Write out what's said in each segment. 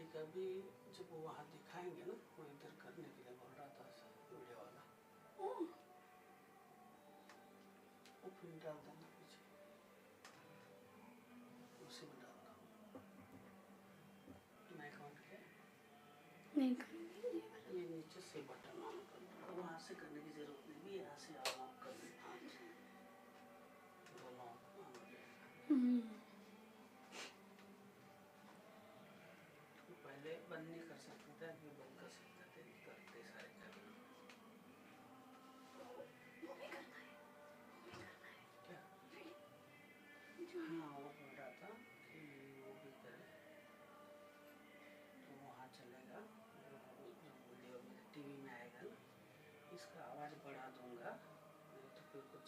दादी का भी जब वो वहाँ दिखाएंगे ना, वो इधर करने के लिए बोल रहा था वीडियो वाला, वो फिल्म डाल देना पीछे, उसी में डालना। मैं काउंट किया नहीं करूँगी ये नीचे से बटन ऑन कर, वहाँ से करने की जरूरत नहीं भी, यहाँ से ऑन ऑफ कर देना, दोनों ऑन हो जाएगा। तो पहले बंद नहीं कर सकते थे, अभी बंद कर सकते थे, करते सारे करना। वो भी करना है क्या? हाँ वो बोल रहा था कि वो भी करे तो वहाँ चलेगा, जो वीडियो में टीवी में आएगा ना, इसका आवाज़ बढ़ा दूंगा, नहीं तो फिर कुछ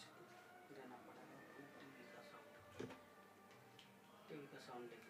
देना पड़ेगा, टीवी का साउंड देगा।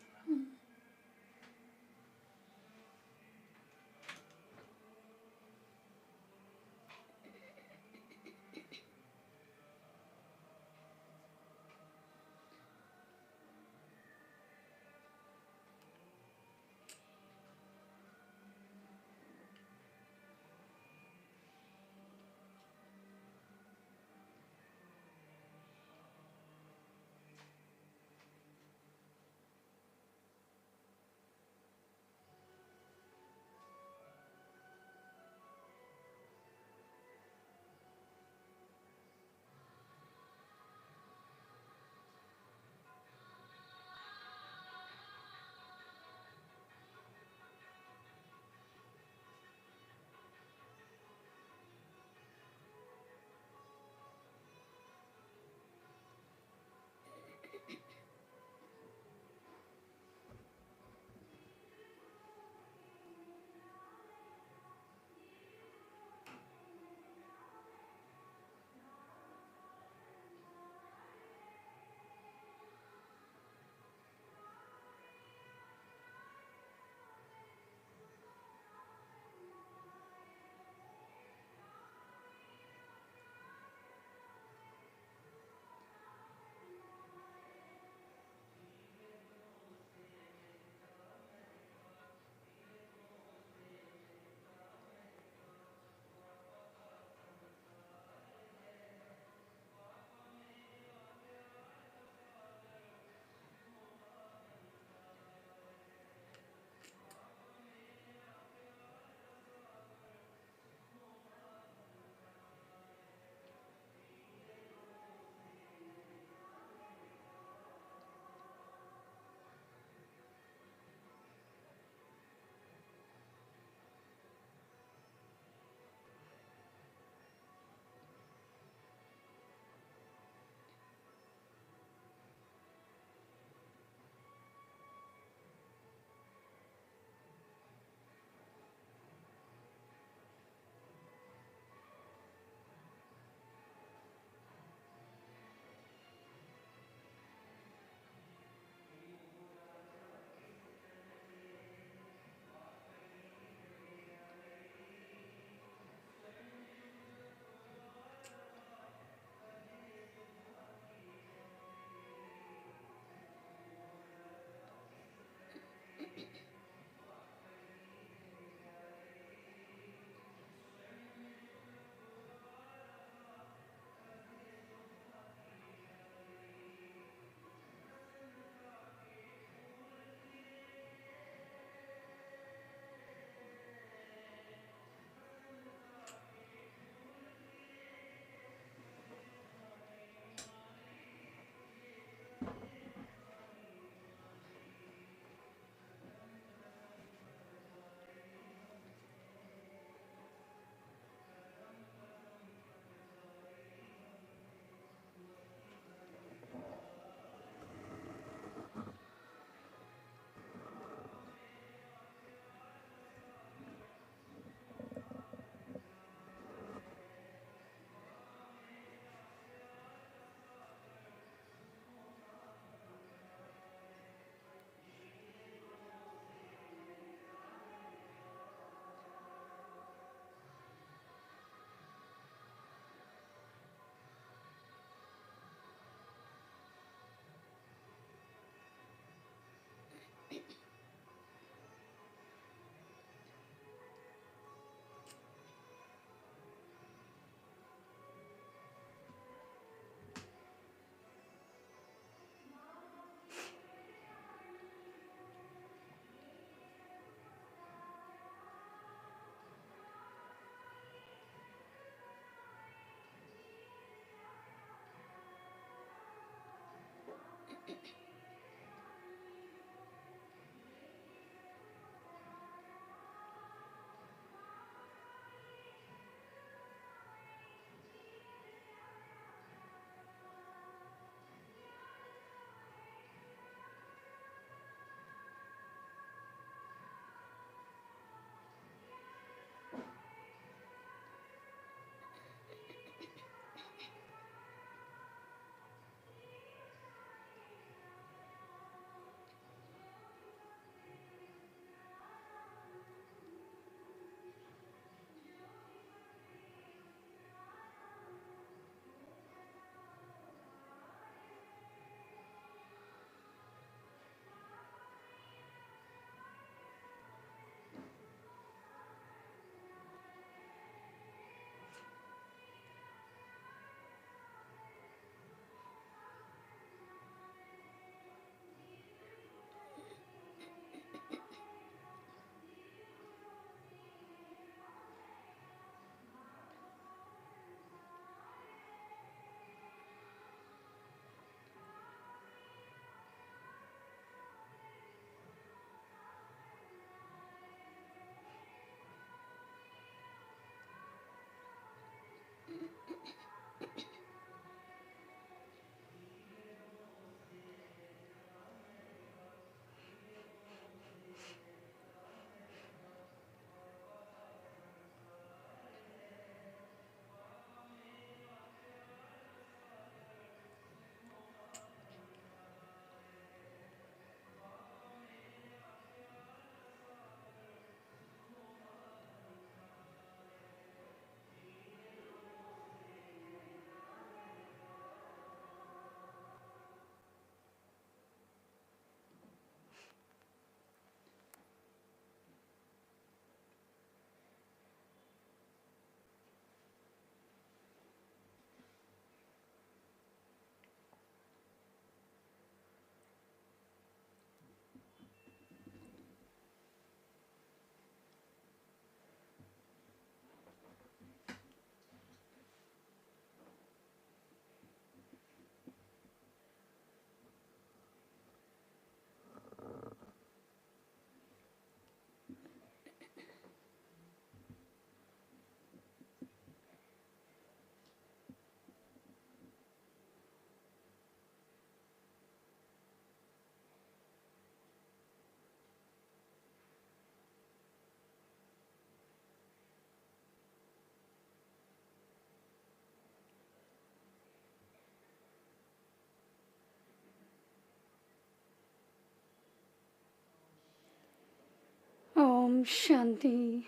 Om Shanti.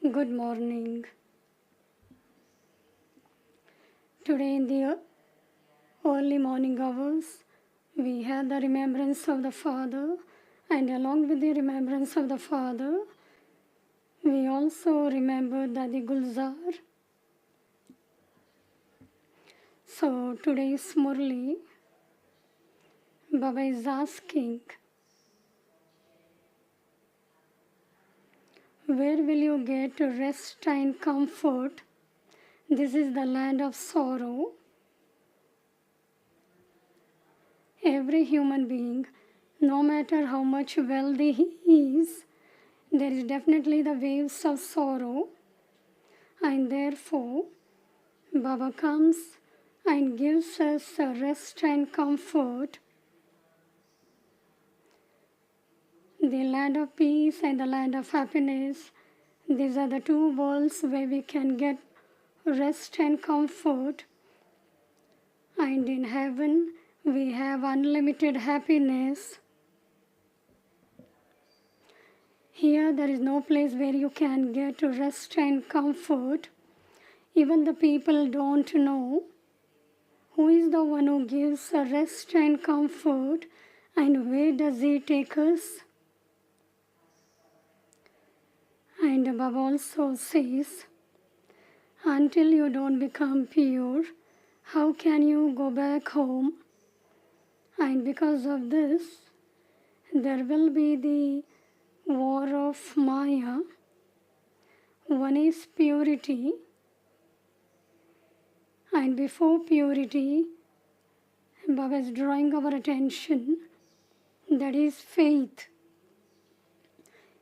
Good morning. Today in the early morning hours, we had the remembrance of the Father, and along with the remembrance of the Father, we also remember Dadi Gulzar. So today's Murli, Baba is asking, where will you get rest and comfort? This is the land of sorrow. Every human being, no matter how much wealthy he is, there is definitely the waves of sorrow, and therefore Baba comes and gives us a rest and comfort. The land of peace and the land of happiness, these are the two worlds where we can get rest and comfort. And in heaven, we have unlimited happiness. Here, there is no place where you can get rest and comfort. Even the people don't know who is the one who gives rest and comfort, and where does he take us. And Baba also says, until you don't become pure, how can you go back home? And because of this, there will be the war of Maya. One is purity, and before purity, Baba is drawing our attention, that is faith.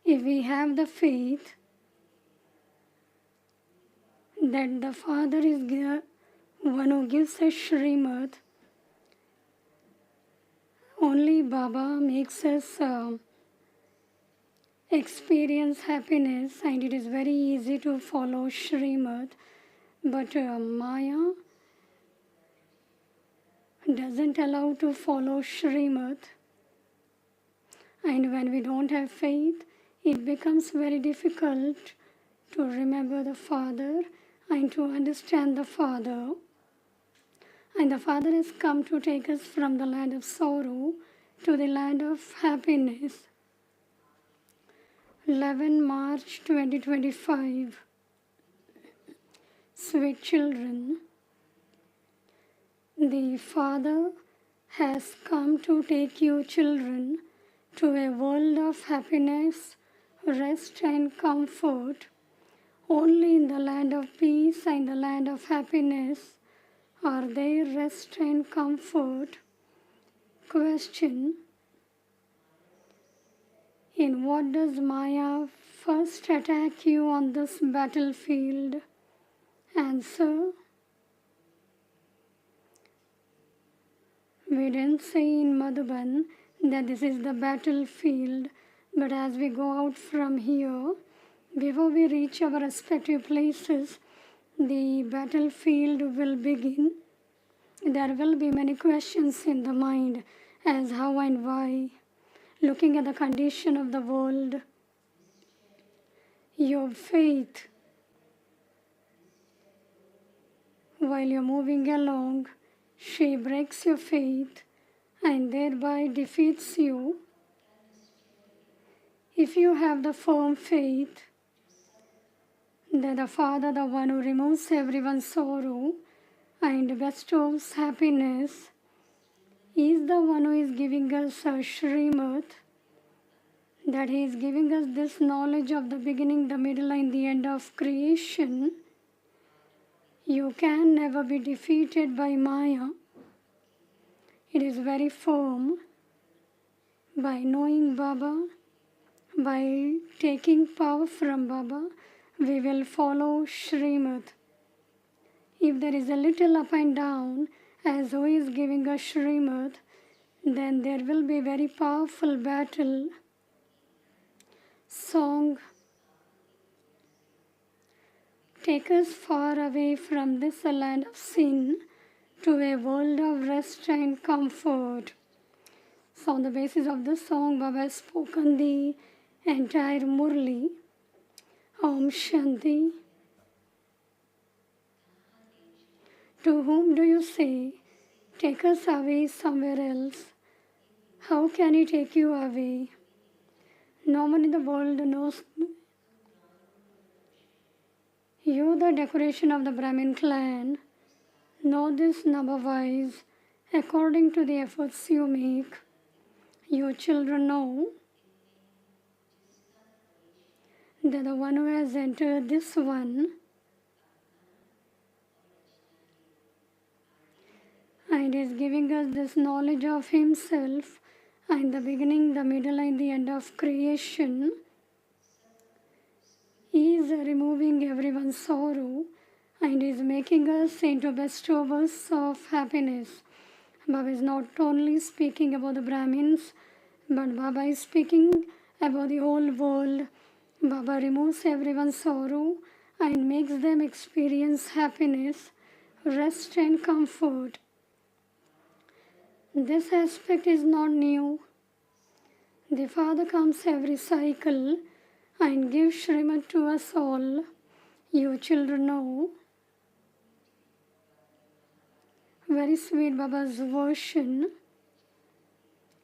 If we have the faith that the Father is the one who gives us Srimad, only Baba makes us experience happiness, and it is very easy to follow Srimad. But Maya doesn't allow to follow Srimad. And when we don't have faith, it becomes very difficult to remember the Father and to understand the Father. And the Father has come to take us from the land of sorrow to the land of happiness. 11 March 2025. Sweet children, the Father has come to take you children to a world of happiness, rest and comfort. Only in the land of peace and the land of happiness are there rest and comfort. Question: in what does Maya first attack you on this battlefield? Answer: we didn't say in Madhuban that this is the battlefield, but as we go out from here, before we reach our respective places, the battlefield will begin. There will be many questions in the mind as how and why, looking at the condition of the world. Your faith, while you're moving along, she breaks your faith and thereby defeats you. If you have the firm faith that the Father, the one who removes everyone's sorrow and bestows happiness, is the one who is giving us a Srimad, that he is giving us this knowledge of the beginning, the middle and the end of creation, you can never be defeated by Maya. It is very firm. By knowing Baba, by taking power from Baba, we will follow Srimad. If there is a little up and down, as who is giving us Srimad, then there will be very powerful battle. Song: take us far away from this land of sin to a world of rest and comfort. So on the basis of this song, Baba has spoken the entire Murli. Om Shanti. To whom do you say, take us away somewhere else? How can he take you away? No one in the world knows you, the decoration of the Brahmin clan. Know this number-wise, according to the efforts you make. You children know that the one who has entered this one and is giving us this knowledge of himself and the beginning, the middle and the end of creation, he is removing everyone's sorrow and is making us into bestowers of happiness. Baba is not only speaking about the Brahmins, but Baba is speaking about the whole world. Baba removes everyone's sorrow and makes them experience happiness, rest and comfort. This aspect is not new. The Father comes every cycle and gives Srimad to us all. You children know. Very sweet Baba's version.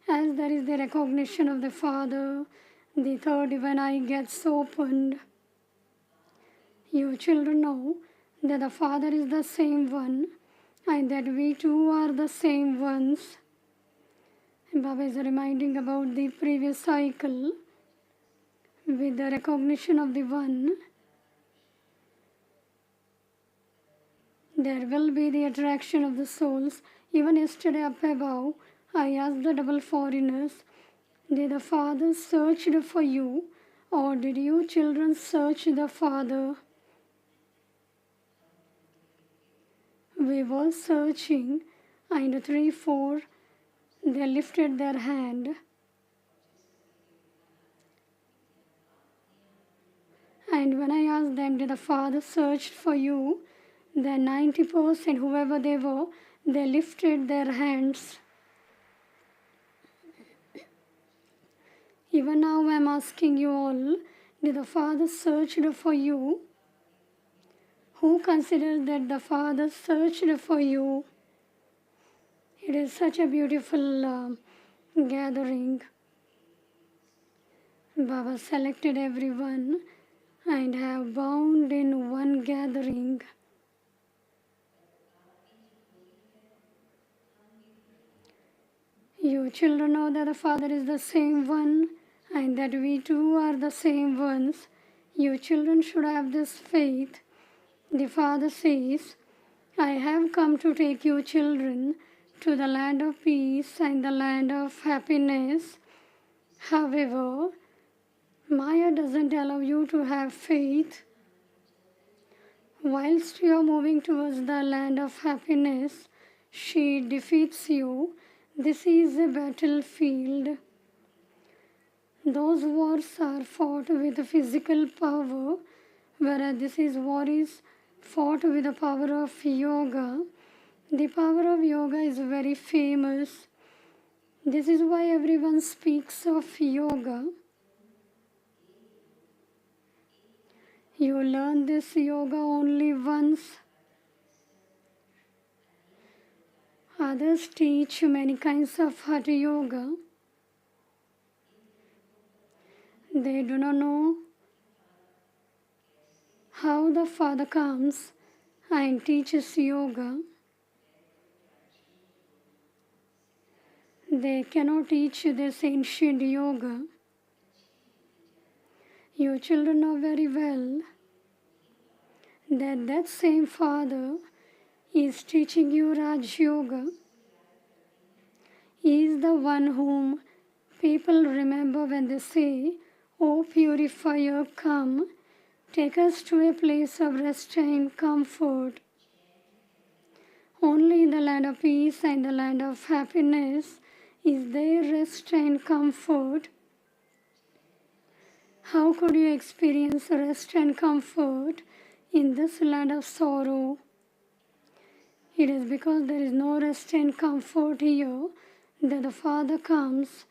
As there is the recognition of the Father, the third divine eye gets opened. You children know that the Father is the same one and that we too are the same ones. Baba is reminding about the previous cycle. With the recognition of the One, there will be the attraction of the souls. Even yesterday up above, I asked the double foreigners, did the Father search for you or did you children search the Father? We were searching and 3-4, they lifted their hand. And when I asked them, did the Father search for you? Then 90%, whoever they were, they lifted their hands. Even now I am asking you all, did the Father search for you? Who considers that the Father searched for you? It is such a beautiful gathering. Baba selected everyone and have bound in one gathering. You children know that the Father is the same one and that we too are the same ones. You children should have this faith. The Father says, I have come to take you children to the land of peace and the land of happiness. However, Maya doesn't allow you to have faith. Whilst you are moving towards the land of happiness, she defeats you. This is a battlefield. Those wars are fought with physical power, whereas this is war is fought with the power of yoga. The power of yoga is very famous. This is why everyone speaks of yoga. You learn this yoga only once. Others teach many kinds of Hatha yoga. They do not know how the Father comes and teaches yoga. They cannot teach this ancient yoga. You children know very well that that same Father is teaching you Raj Yoga. He is the one whom people remember when they say, O Purifier, come, take us to a place of rest and comfort. Only in the land of peace and the land of happiness is there rest and comfort. How could you experience rest and comfort in this land of sorrow? It is because there is no rest and comfort here that the Father comes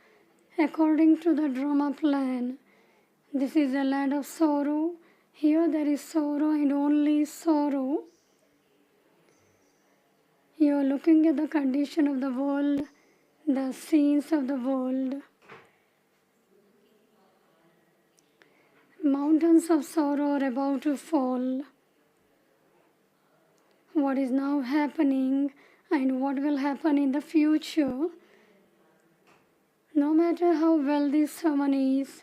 according to the Brahma plan. This is a land of sorrow. Here there is sorrow and only sorrow. You are looking at the condition of the world, the scenes of the world. Mountains of sorrow are about to fall. What is now happening and what will happen in the future, no matter how wealthy someone is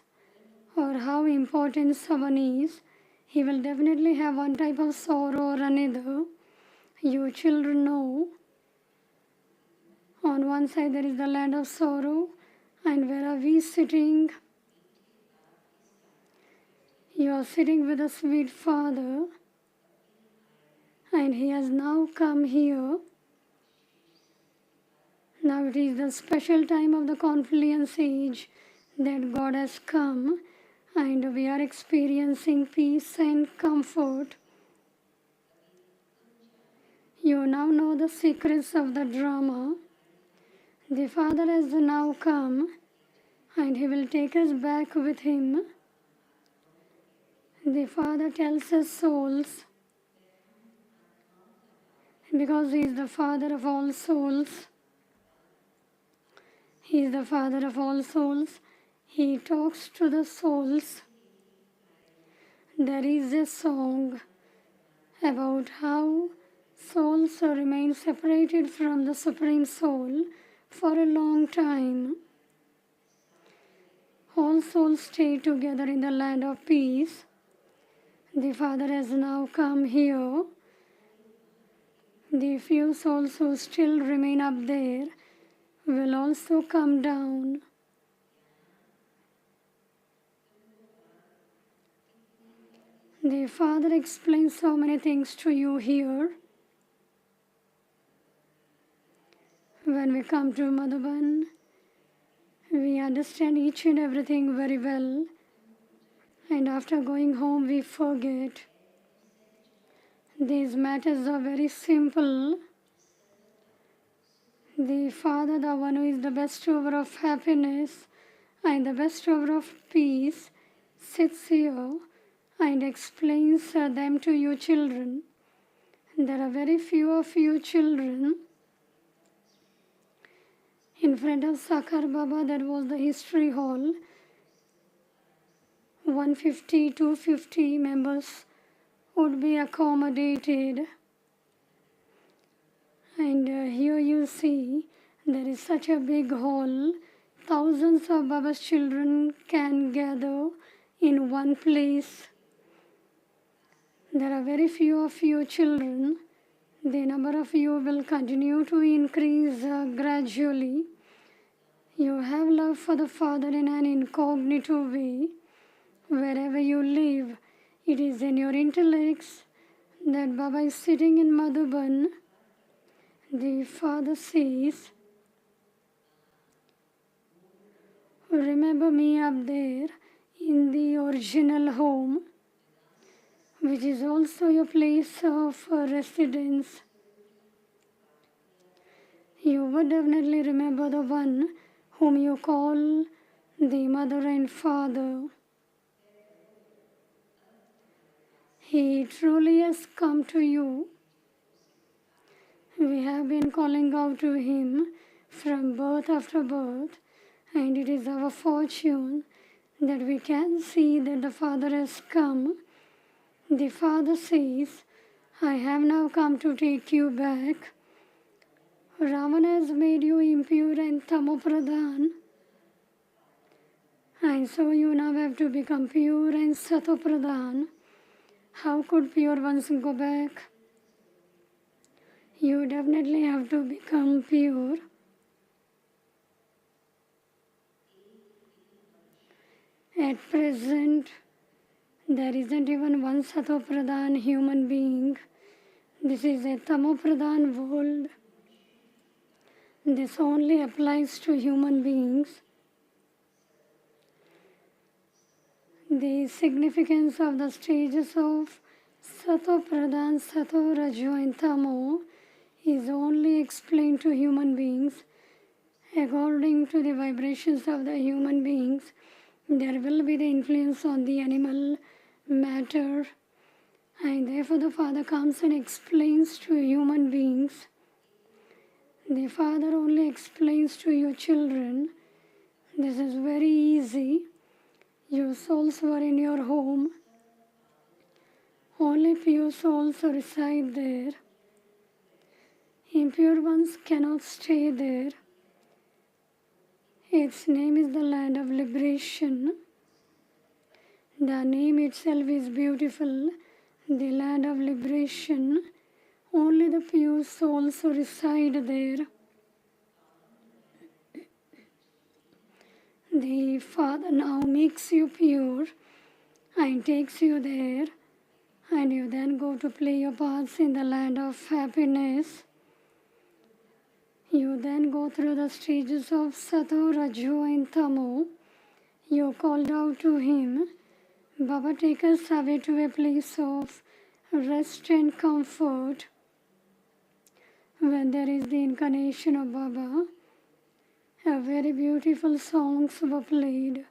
or how important someone is, he will definitely have one type of sorrow or another. You children know, on one side there is the land of sorrow, and where are we sitting? You are sitting with a sweet Father, and He has now come here. Now it is the special time of the confluence age that God has come, and we are experiencing peace and comfort. You now know the secrets of the drama. The Father has now come, and He will take us back with Him. The Father tells us souls, because He is the Father of all souls. He is the Father of all souls. He talks to the souls. There is a song about how souls remain separated from the Supreme Soul for a long time. All souls stay together in the land of peace. The Father has now come here. The few souls who still remain up there will also come down. The Father explains so many things to you here. When we come to Madhuban, we understand each and everything very well, and after going home we forget. These matters are very simple. The Father, the one who is the bestower of happiness and the bestower of peace, sits here and explains them to you children. There are very few of you children. In front of Sakar Baba, that was the history hall. 150, 250 members would be accommodated. And here you see, there is such a big hall. Thousands of Baba's children can gather in one place. There are very few of you children. The number of you will continue to increase gradually. You have love for the Father in an incognito way. Wherever you live, it is in your intellects that Baba is sitting in Madhuban. The Father says, remember me up there in the original home, which is also your place of residence. You would definitely remember the one whom you call the Mother and Father. He truly has come to you. We have been calling out to Him from birth after birth, and it is our fortune that we can see that the Father has come. The Father says, I have now come to take you back. Ravana has made you impure and tamopradhan, and so you now have to become pure and satopradhan. How could pure ones go back? You definitely have to become pure. At present, there isn't even one satopradhan human being. This is a tamopradhan world. This only applies to human beings. The significance of the stages of Satopradhan, Sato, Rajo and Tamo is only explained to human beings according to the vibrations of the human beings. there will be the influence on the animal matter, and therefore the Father comes and explains to human beings. The Father only explains to your children, this is very easy. Your souls were in your home. Only pure souls reside there. Impure ones cannot stay there. Its name is the land of liberation. The name itself is beautiful, the land of liberation. Only the pure souls reside there. The Father now makes you pure and takes you there, and you then go to play your parts in the land of happiness. You then go through the stages of Sato, Rajo and Tamo. You called out to Him, Baba, take us away to a place of rest and comfort. When there is the incarnation of Baba, a very beautiful songs were played.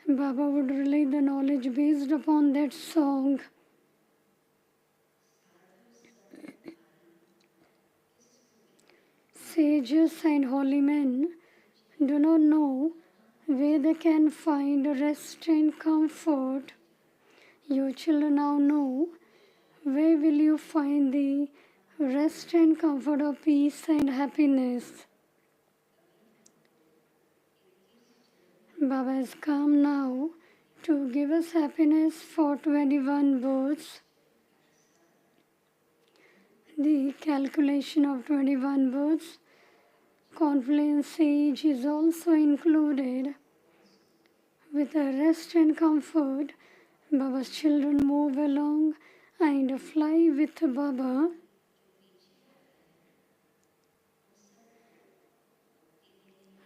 Baba would relay the knowledge based upon that song. Sages and holy men do not know where they can find rest and comfort. You children now know where will you find the rest and comfort of peace and happiness. Baba has come now to give us happiness for 21 births. The calculation of 21 births, confluence age is also included. With a rest and comfort, Baba's children move along and fly with Baba.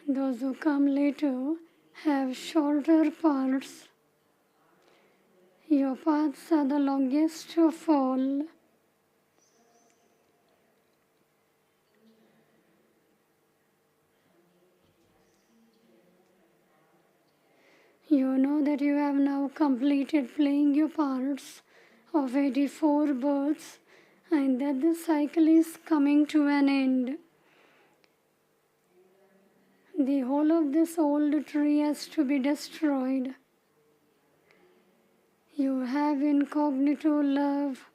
Those who come later have shorter paths. Your paths are the longest of all. You know that you have now completed playing your parts of 84 births and that the cycle is coming to an end. The whole of this old tree has to be destroyed. You have incognito love.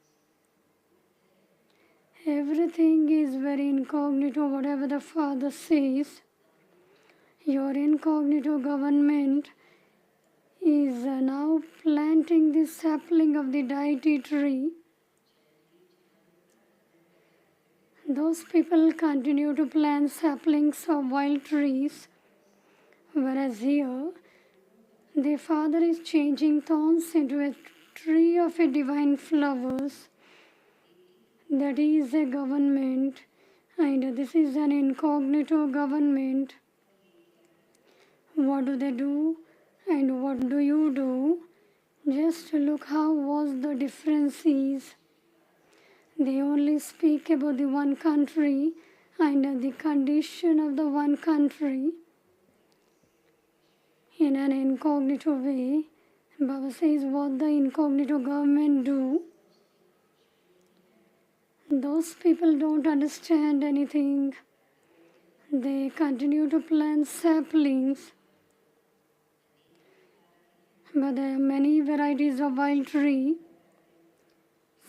Everything is very incognito, whatever the Father says. Your incognito government is now planting the sapling of the deity tree. Those people continue to plant saplings of wild trees, whereas here the Father is changing thorns into a tree of a divine flowers. That is a government, and this is an incognito government. What do they do and what do you do? Just look how was the difference is. They only speak about the one country and the condition of the one country. In an incognito way, Baba says what the incognito government do. Those people don't understand anything. They continue to plant saplings. But there are many varieties of wild tree.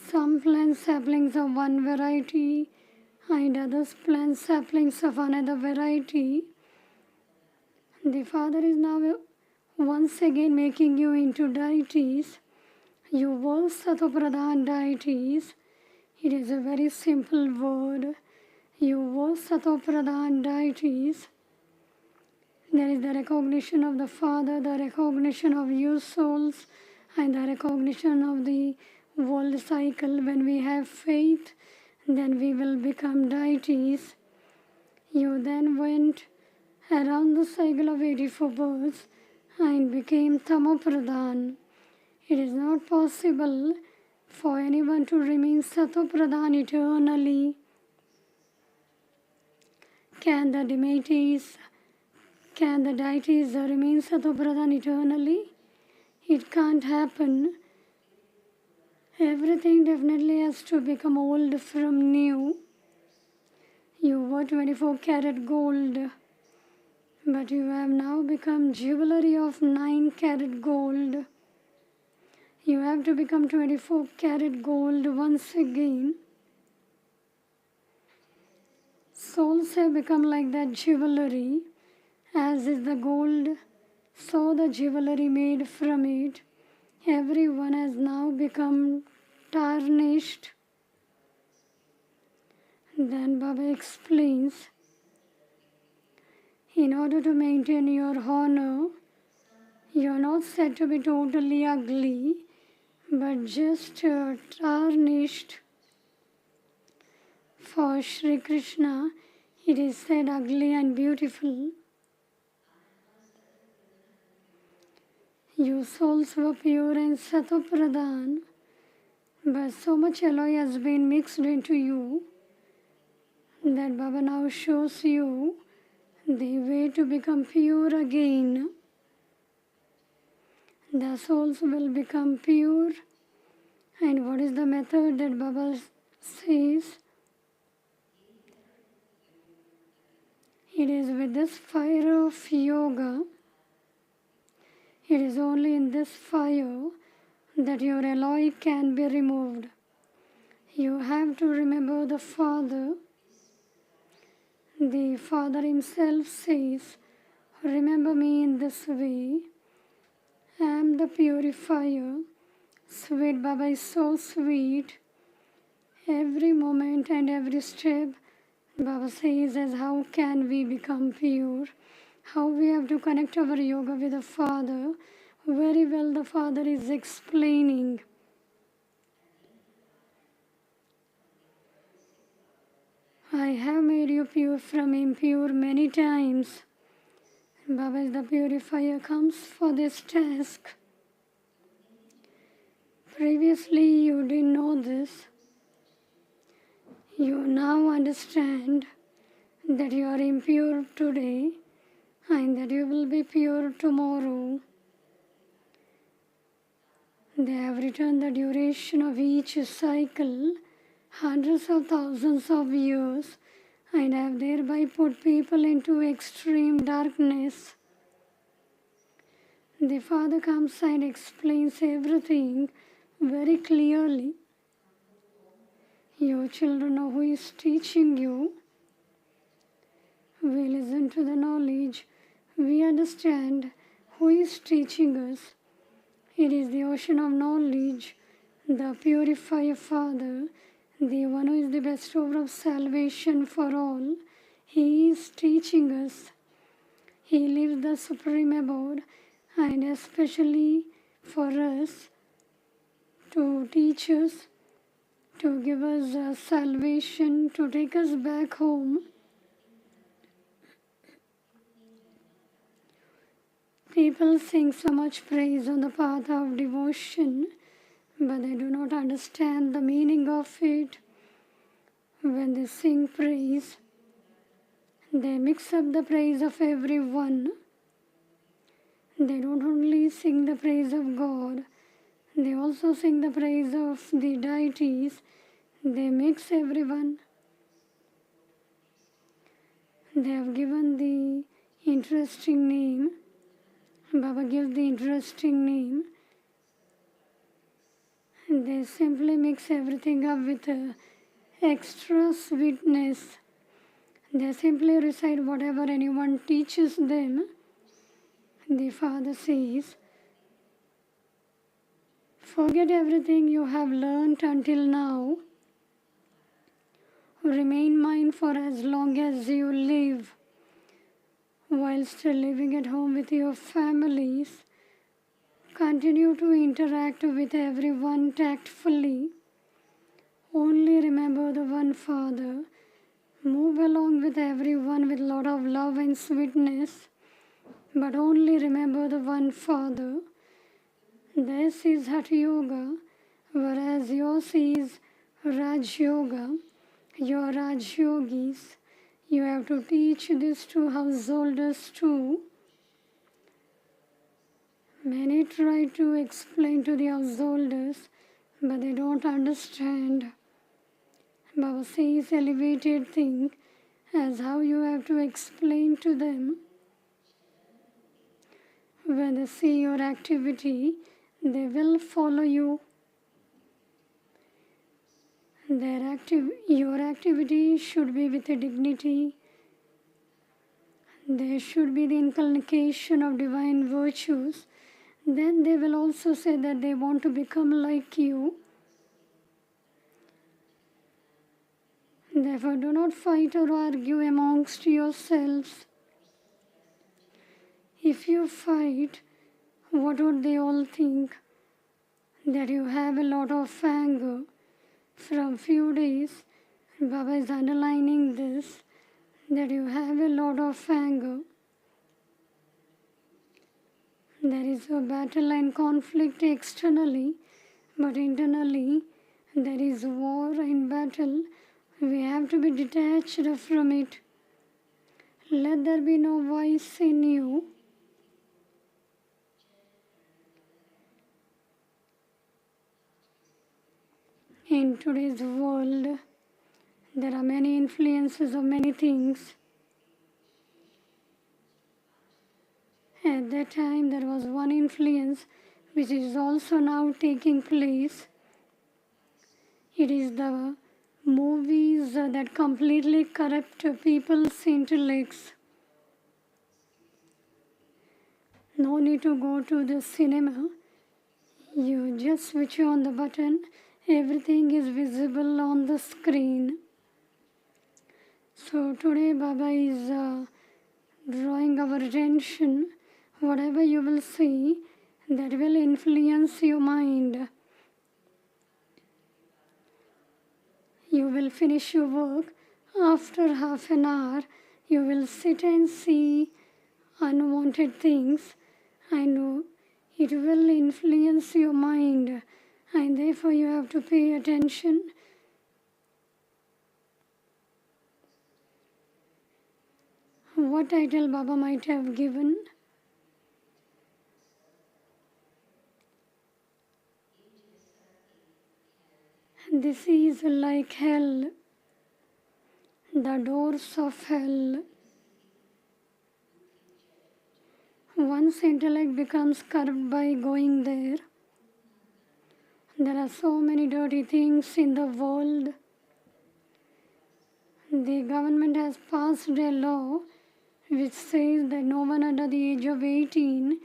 Some plant saplings of one variety and others plant saplings of another variety. The Father is now once again making you into deities. You were Satopradhan deities. It is a very simple word. You were Satopradhan deities. There is the recognition of the Father, the recognition of you souls, and the recognition of the world cycle. When we have faith, then we will become deities. You then went around the cycle of 84 births and became Tamopradhan. It is not possible for anyone to remain Satopradhan eternally. Can the deities Can the deities remain Satopradhan eternally? It can't happen. Everything definitely has to become old from new. You were 24 karat gold, but you have now become jewelry of 9 karat gold. You have to become 24 karat gold once again. Souls have become like that jewelry, as is the gold, so the jewelry made from it. Everyone has now become tarnished. Then Baba explains, in order to maintain your honor, you are not said to be totally ugly, but just tarnished. For Sri Krishna, it is said ugly and beautiful. You souls were pure and Satopradhan, but so much alloy has been mixed into you that Baba now shows you the way to become pure again. The souls will become pure. And what is the method that Baba says? It is with this fire of yoga. It is only in this fire that your alloy can be removed. You have to remember the Father. The Father himself says, remember me in this way. I am the purifier. Sweet Baba is so sweet. Every moment and every step, Baba says as how can we become pure. How we have to connect our yoga with the Father. Very well the Father is explaining. I have made you pure from impure many times. Baba is the purifier comes for this task. Previously you didn't know this. You now understand that you are impure today and that you will be pure tomorrow. They have written the duration of each cycle, hundreds of thousands of years, and have thereby put people into extreme darkness. The Father comes and explains everything very clearly. You children know who is teaching you. We listen to the knowledge. We understand who is teaching us. It is the ocean of knowledge, the purifier Father, the one who is the bestower of salvation for all. He is teaching us. He lives the supreme abode, and especially for us, to teach us, to give us salvation, to take us back home. People sing so much praise on the path of devotion, but they do not understand the meaning of it. When they sing praise, they mix up the praise of everyone. They don't only sing the praise of God, they also sing the praise of the deities. They mix everyone. They have given the interesting name. Baba gives the interesting name. They simply mix everything up with extra sweetness. They simply recite whatever anyone teaches them. The Father says, forget everything you have learnt until now. Remain mine for as long as you live. While still living at home with your families, continue to interact with everyone tactfully. Only remember the one Father. Move along with everyone with a lot of love and sweetness, but only remember the one Father. This is Hatha Yoga, whereas yours is Raj Yoga. Your Raj Yogis. You have to teach this to householders too. Many try to explain to the householders, but they don't understand. Baba says elevated thing as how you have to explain to them. When they see your activity, they will follow you. Your activity should be with a dignity. There should be the inculcation of divine virtues. Then they will also say that they want to become like you. Therefore, do not fight or argue amongst yourselves. If you fight, what would they all think? That you have a lot of anger. From few days, Baba is underlining this, that you have a lot of anger. There is a battle and conflict externally, but internally there is war and battle. We have to be detached from it. Let there be no vice in you. In today's world, there are many influences of many things. At that time, there was one influence which is also now taking place. It is the movies that completely corrupt people's intellects. No need to go to the cinema. You just switch on the button. Everything is visible on the screen. So today Baba is drawing our attention. Whatever you will see, that will influence your mind. You will finish your work. After half an hour, you will sit and see unwanted things, and it will influence your mind. And therefore you have to pay attention. What title Baba might have given? This is like hell, the doors of hell. Once intellect becomes corrupt by going there, there are so many dirty things in the world. The government has passed a law which says that no one under the age of 18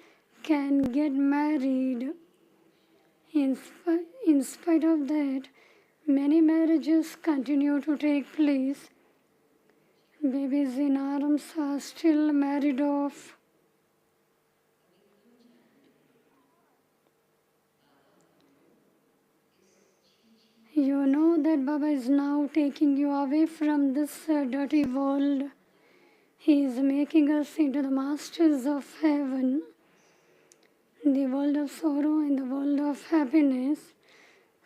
can get married. In spite of that, many marriages continue to take place. Babies in arms are still married off. You know that Baba is now taking you away from this dirty world. He is making us into the masters of heaven, the world of sorrow and the world of happiness.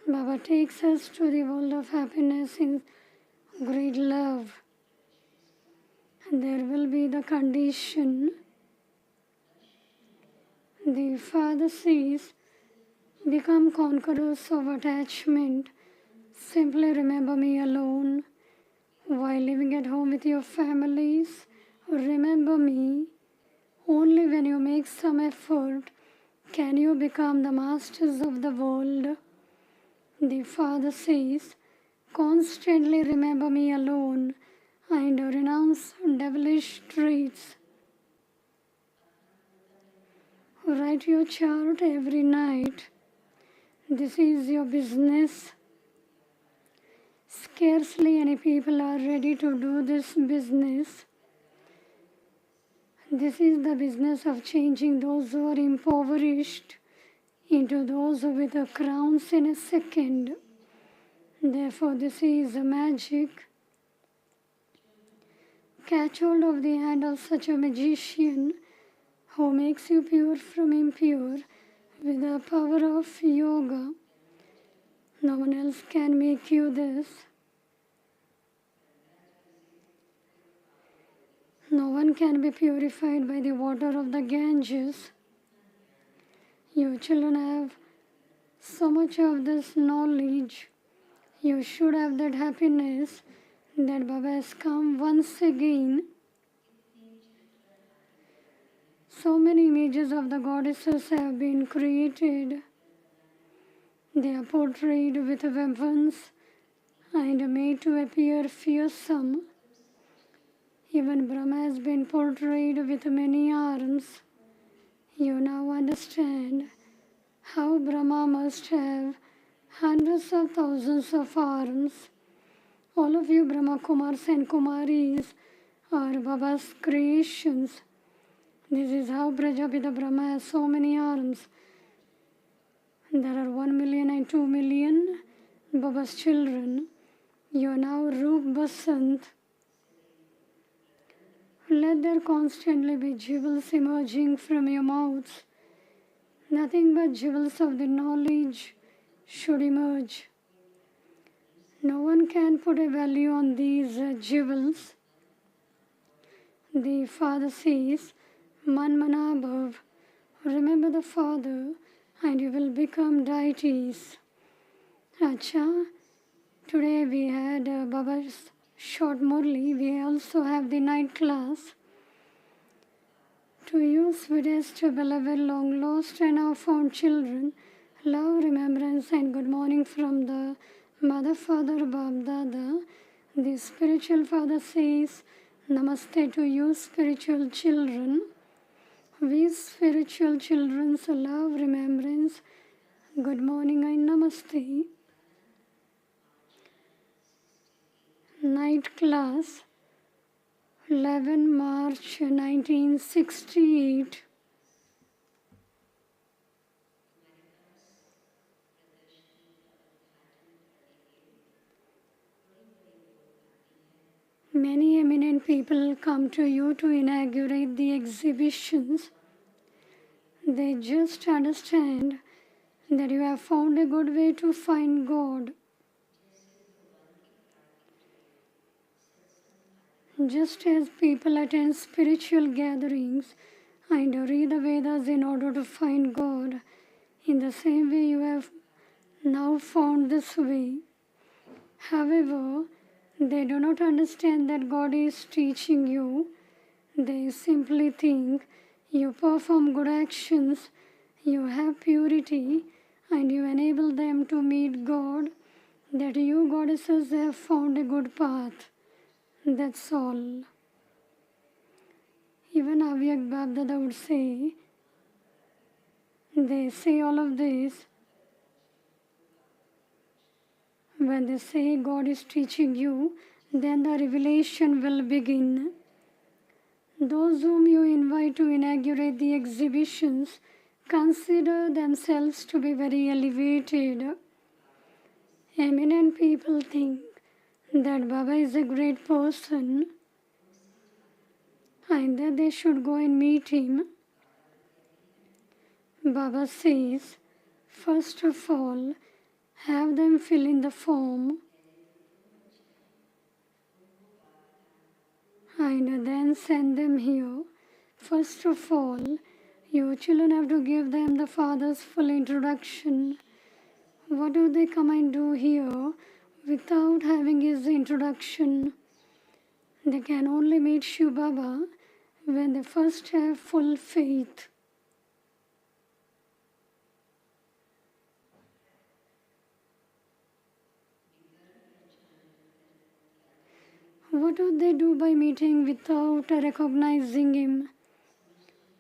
Baba takes us to the world of happiness in great love. There will be the condition. The Father says, become conquerors of attachment. Simply remember me alone. While living at home with your families, remember me. Only when you make some effort can you become the masters of the world. The Father says, constantly remember me alone and renounce devilish traits. Write your chart every night. This is your business. Scarcely any people are ready to do this business. This is the business of changing those who are impoverished into those with the crowns in a second. Therefore, this is a magic. Catch hold of the hand of such a magician who makes you pure from impure with the power of yoga. No one else can make you this. No one can be purified by the water of the Ganges. You children have so much of this knowledge. You should have that happiness that Baba has come once again. So many images of the goddesses have been created. They are portrayed with weapons and made to appear fearsome. Even Brahma has been portrayed with many arms. You now understand how Brahma must have hundreds of thousands of arms. All of you Brahma Kumars and Kumaris are Baba's creations. This is how Prajapita Brahma has so many arms. There are 1 million and 2 million Baba's children. You are now Roop Basant. Let there constantly be jewels emerging from your mouths. Nothing but jewels of the knowledge should emerge. No one can put a value on these jewels. The Father says, Man Mana Bhav. Remember the Father and you will become deities. Acha, today we had Baba's short Murli. We also have the night class. To you, sweetest, beloved, long lost and now found children, love, remembrance and good morning from the Mother, Father, Bab, Dada. The spiritual Father says, Namaste to you, spiritual children. We spiritual children's love, remembrance, good morning and namaste. Night class, 11 March 1968. Many eminent people come to you to inaugurate the exhibitions. They just understand that you have found a good way to find God. Just as people attend spiritual gatherings and read the Vedas in order to find God, in the same way you have now found this way. However, they do not understand that God is teaching you. They simply think you perform good actions, you have purity, and you enable them to meet God, that you goddesses have found a good path. That's all. Even Avyak Babdada would say, they say all of this. When they say God is teaching you, then the revelation will begin. Those whom you invite to inaugurate the exhibitions consider themselves to be very elevated. Eminent people think that Baba is a great person and that they should go and meet him. Baba says, first of all, have them fill in the form and then send them here. First of all, you children have to give them the Father's full introduction. What do they come and do here without having his introduction? They can only meet Shiv Baba when they first have full faith. What would they do by meeting without recognizing him?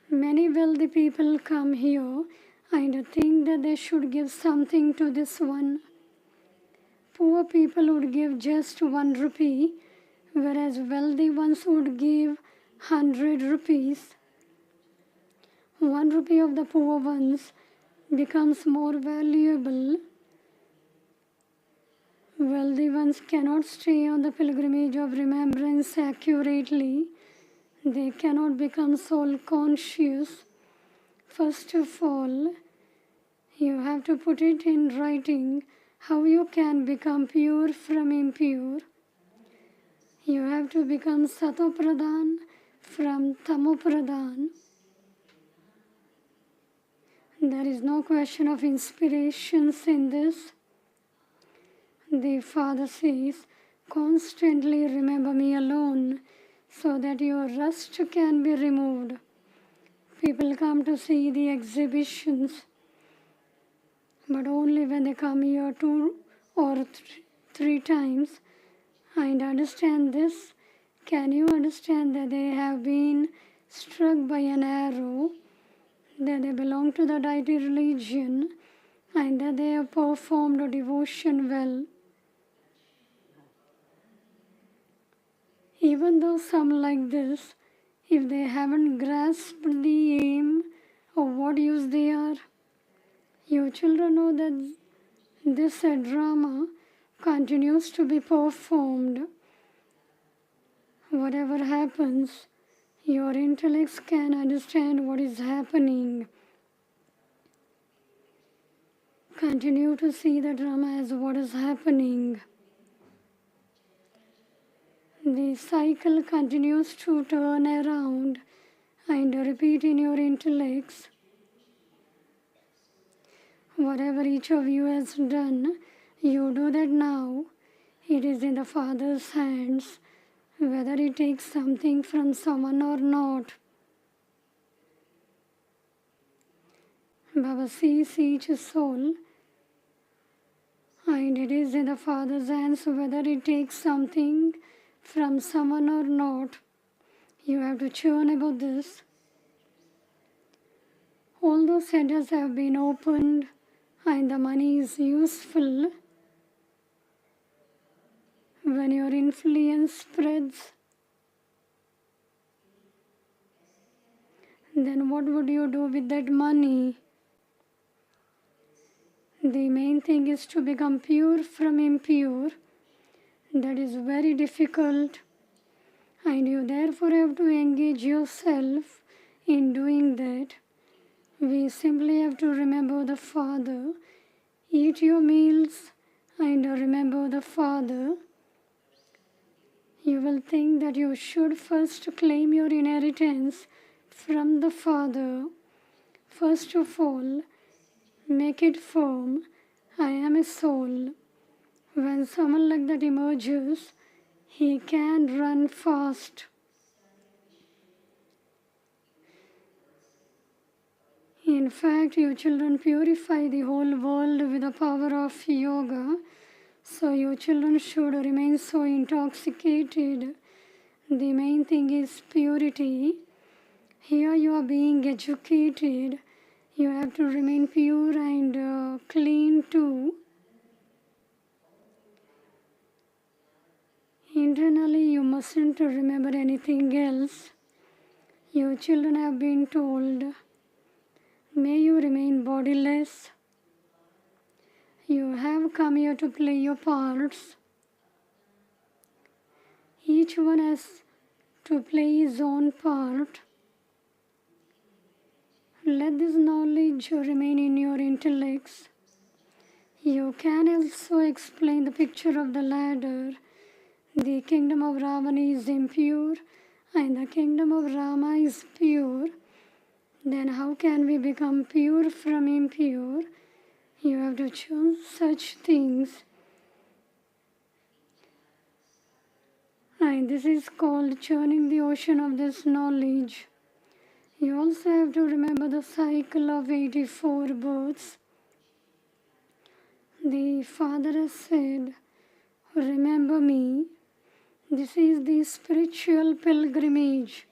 Many wealthy people come here and think that they should give something to this one. Poor people would give just 1 rupee, whereas wealthy ones would give 100 rupees. 1 rupee of the poor ones becomes more valuable. Wealthy ones cannot stay on the pilgrimage of remembrance accurately. They cannot become soul conscious. First of all, you have to put it in writing how you can become pure from impure. You have to become Satopradhan from Tamopradhan. There is no question of inspirations in this. The Father says, constantly remember me alone so that your rust can be removed. People come to see the exhibitions, but only when they come here 2 or 3 times and understand this. Can you understand that they have been struck by an arrow, that they belong to the deity religion, and that they have performed a devotion well? Even though some like this, if they haven't grasped the aim of what use they are, you children know that this drama continues to be performed. Whatever happens, your intellects can understand what is happening. Continue to see the drama as what is happening. The cycle continues to turn around and repeat in your intellects. Whatever each of you has done, you do that now. It is in the Father's hands, whether it takes something from someone or not. Baba sees each soul, and it is in the Father's hands whether it takes something from someone or not. You have to churn about this. All those centers have been opened and the money is useful. When your influence spreads, then what would you do with that money? The main thing is to become pure from impure. That is very difficult, and you therefore have to engage yourself in doing that. We simply have to remember the Father. Eat your meals and remember the Father. You will think that you should first claim your inheritance from the Father. First of all, make it firm. I am a soul. When someone like that emerges, he can run fast. In fact, you children purify the whole world with the power of yoga. So you children should remain so intoxicated. The main thing is purity. Here you are being educated. You have to remain pure and clean too. Internally, you mustn't remember anything else. You children have been told, may you remain bodiless. You have come here to play your parts. Each one has to play his own part. Let this knowledge remain in your intellects. You can also explain the picture of the ladder. The kingdom of Ravana is impure and the kingdom of Rama is pure. Then how can we become pure from impure? You have to choose such things. And this is called churning the ocean of this knowledge. You also have to remember the cycle of 84 births. The Father has said, remember me. This is the spiritual pilgrimage.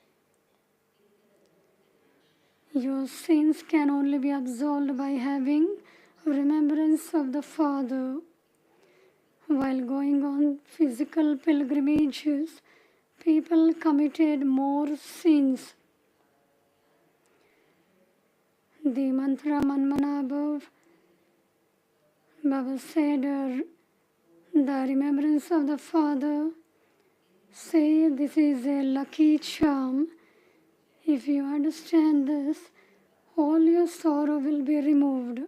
Your sins can only be absolved by having remembrance of the Father. While going on physical pilgrimages, people committed more sins. The mantra Manmana above, Baba said, the remembrance of the Father. Say this is a lucky charm. If you understand this, all your sorrow will be removed.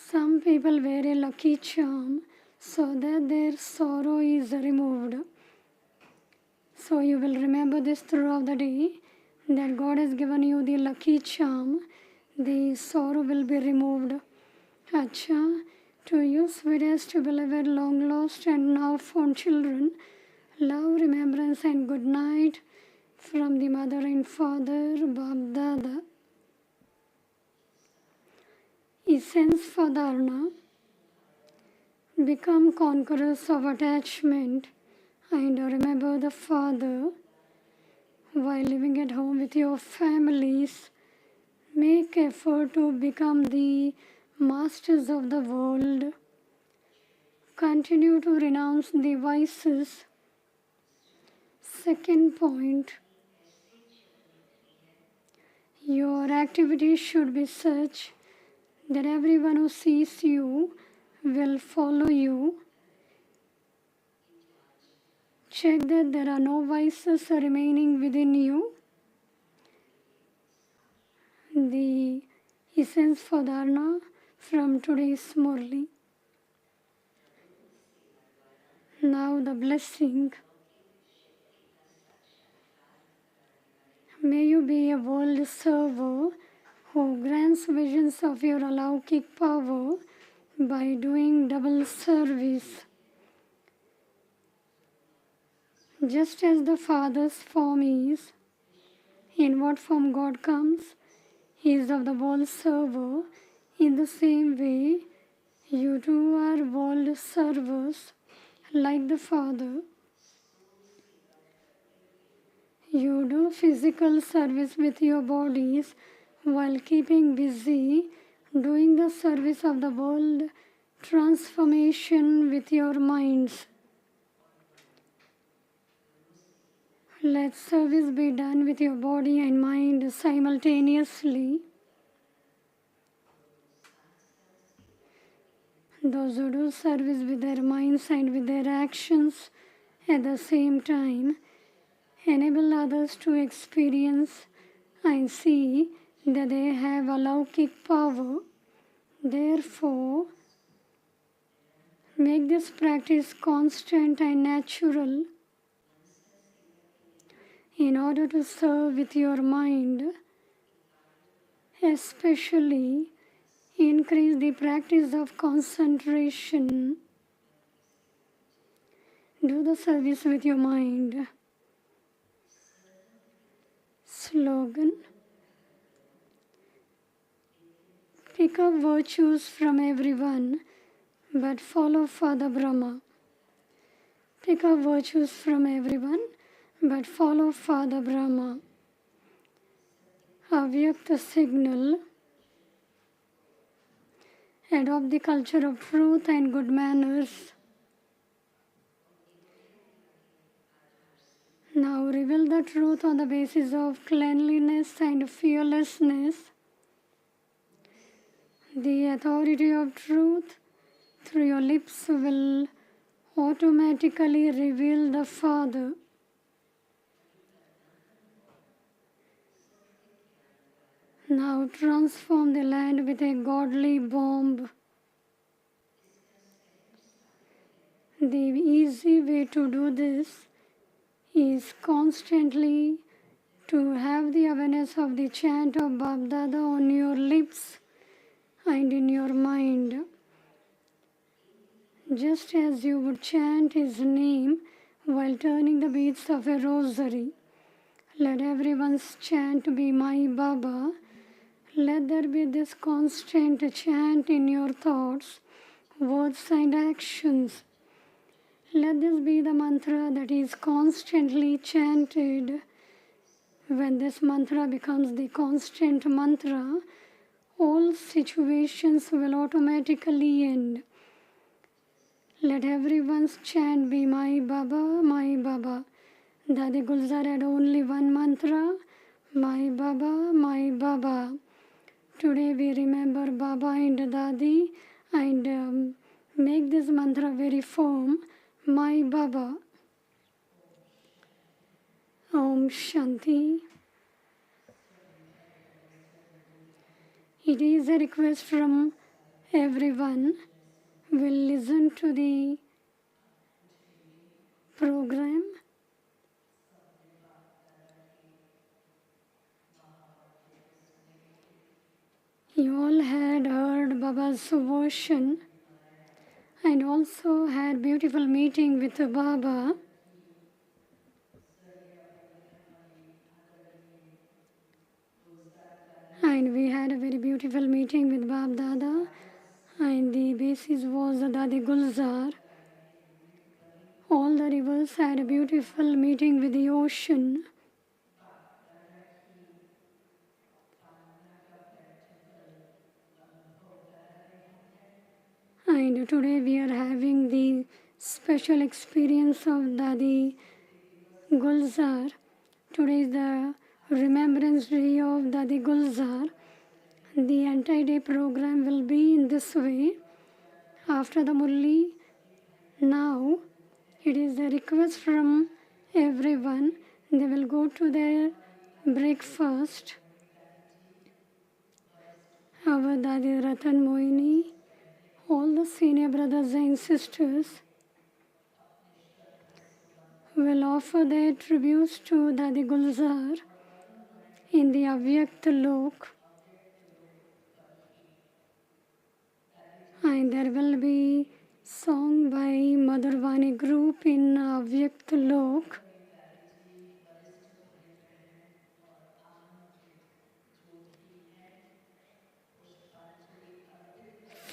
Some people wear a lucky charm so that their sorrow is removed. So you will remember this throughout the day. that God has given you the lucky charm, the sorrow will be removed. Acha, to you sweetest beloved, long lost and now found children, love, remembrance and good night from the mother and father, Bab Dada. Essence for Dharana. Become conquerors of attachment and remember the Father. While living at home with your families, make effort to become the masters of the world. Continue to renounce the vices. Second point, your activities should be such that everyone who sees you will follow you. Check that there are no vices remaining within you. The essence for Dharana from today's Murli. Now the blessing. May you be a world server who grants visions of your alaukic power by doing double service. Just as the Father's form is, in what form God comes, He is of the world server. In the same way, you too are world servers like the Father. You do physical service with your bodies while keeping busy doing the service of the world transformation with your minds. Let service be done with your body and mind simultaneously. Those who do service with their minds and with their actions at the same time enable others to experience and see that they have alaukic power. Therefore, make this practice constant and natural. In order to serve with your mind, especially increase the practice of concentration. Do the service with your mind. Slogan. Pick up virtues from everyone, but follow Father Brahma. Pick up virtues from everyone, but follow Father Brahma. Avyakta signal. Adopt the culture of truth and good manners. Now reveal the truth on the basis of cleanliness and fearlessness. The authority of truth through your lips will automatically reveal the Father. Now transform the land with a godly bomb. The easy way to do this is constantly to have the awareness of the chant of Bab Dada on your lips and in your mind. Just as you would chant his name while turning the beads of a rosary. Let everyone's chant be my Baba. Let there be this constant chant in your thoughts, words and actions. Let this be the mantra that is constantly chanted. When this mantra becomes the constant mantra, all situations will automatically end. Let everyone's chant be my Baba, my Baba. Dadi Gulzar had only one mantra, my Baba, my Baba. Today we remember Baba and Dadi and make this mantra very firm, my Baba. Om Shanti. It is a request from everyone. Will listen to the program. You all had heard Baba's version and also had beautiful meeting with Baba. And we had a very beautiful meeting with Bab Dada, and the basis was Dadi Gulzar. All the rivers had a beautiful meeting with the ocean. And today we are having the special experience of Dadi Gulzar. Today is the Remembrance Day of Dadi Gulzar. The entire day program will be in this way. After the Murli, now it is the request from everyone. They will go to their breakfast. Our Dadi Ratan Mohini, all the senior brothers and sisters will offer their tributes to Dadi Gulzar in the Avyakt Lok. And there will be song by Madhurvani group in Avyakt Lok.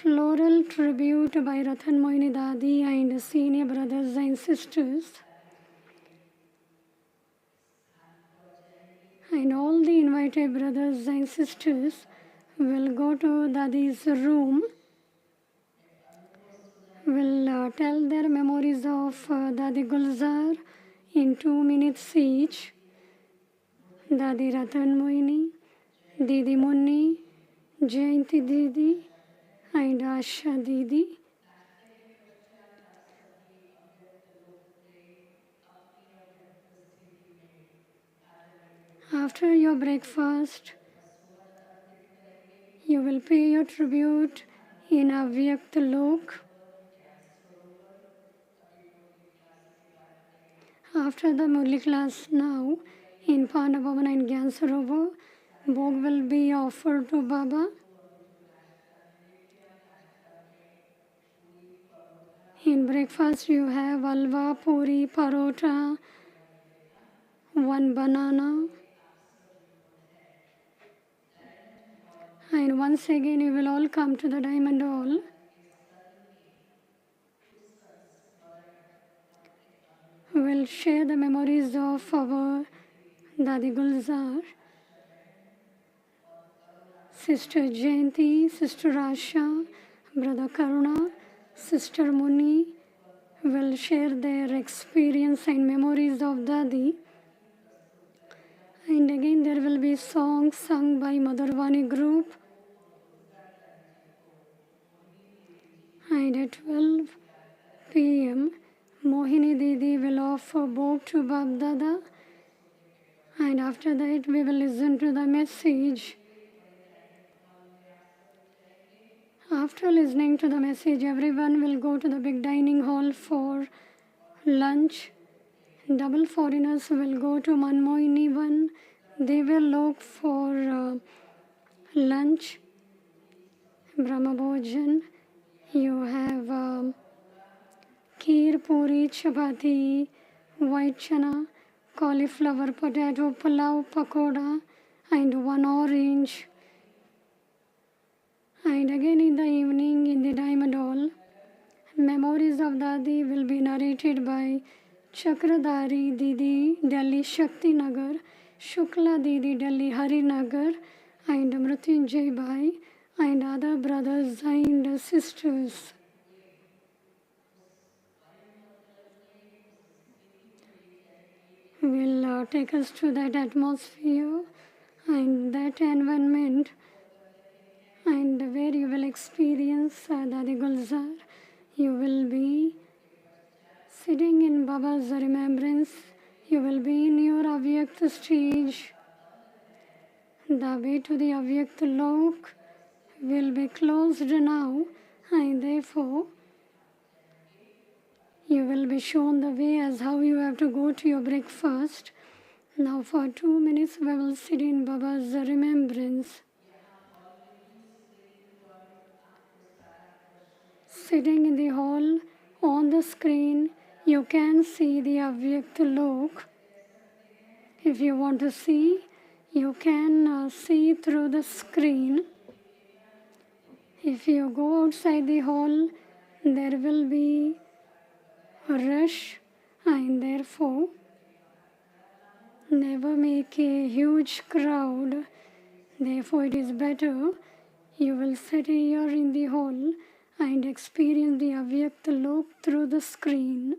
Floral tribute by Ratan Mohini Dadi and senior brothers and sisters. And all the invited brothers and sisters will go to Dadi's room, will tell their memories of Dadi Gulzar in 2 minutes each. Dadi Ratan Mohini, Didi Munni, Jayanti Didi, and Asha Didi. After your breakfast, you will pay your tribute in Avyakt Lok. After the Murli class now, in Pandavavan and Gyansarovar, Bhog will be offered to Baba. In breakfast you have alva, puri, parota, 1 banana. And once again you will all come to the Diamond Hall. We will share the memories of our Dadi Gulzar, Sister Jayanti, Sister Asha, Brother Karuna, Sister Muni will share their experience and memories of Dadi. And again there will be songs sung by Madhurvani group. And at 12 p.m. Mohini Didi will offer Bhog to Bab Dada. And after that we will listen to the message. After listening to the message, everyone will go to the big dining hall for lunch. Double foreigners will go to Manmohini 1. They will look for lunch. Brahma Bhojan. You have kheer, puri, chapati, white chana, cauliflower, potato, pulao, pakoda, and 1 orange. And again in the evening in the Diamond Hall, memories of Dadi will be narrated by Chakradhari Didi, Delhi Shakti Nagar, Shukla Didi, Delhi Harinagar, and Mrutyunjay Bhai, and other brothers and sisters. Will take us to that atmosphere and that environment, and where you will experience Dadi Gulzar. You will be sitting in Baba's remembrance. You will be in your Avyakt stage. The way to the Avyakt Lok will be closed now, and therefore you will be shown the way as how you have to go to your breakfast. Now for 2 minutes we will sit in Baba's remembrance. sitting in the hall, on the screen, you can see the Avyakt Lok. If you want to see, you can see through the screen. If you go outside the hall, there will be a rush, and therefore never make a huge crowd. Therefore it is better you will sit here in the hall and experience the Avyakt Lok through the screen.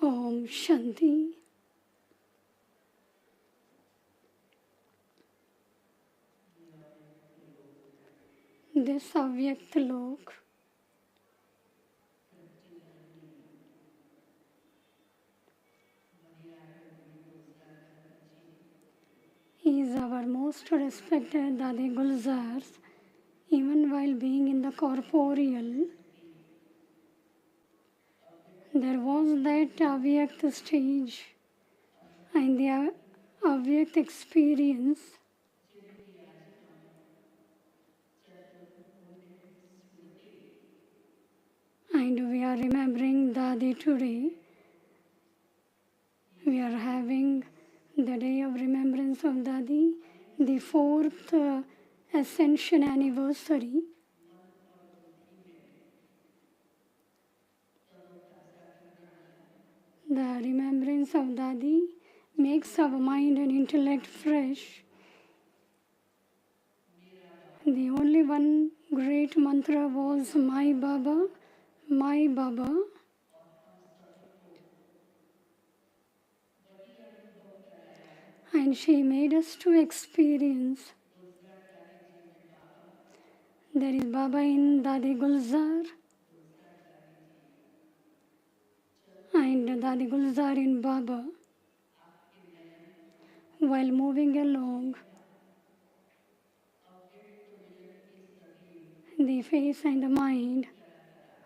Om Shanti. This Avyakt Lok is our most respected Dadi Gulzars, even while being in the corporeal. There was that Avyakt stage and the Avyakt experience. And we are remembering Dadi today. We are having the day of remembrance of Dadi, the 4th Ascension anniversary. The remembrance of Dadi makes our mind and intellect fresh. The only one great mantra was My Baba, My Baba. And she made us to experience. There is Baba in Dadi Gulzar and Dadi Gulzar in Baba. While moving along, the face and the mind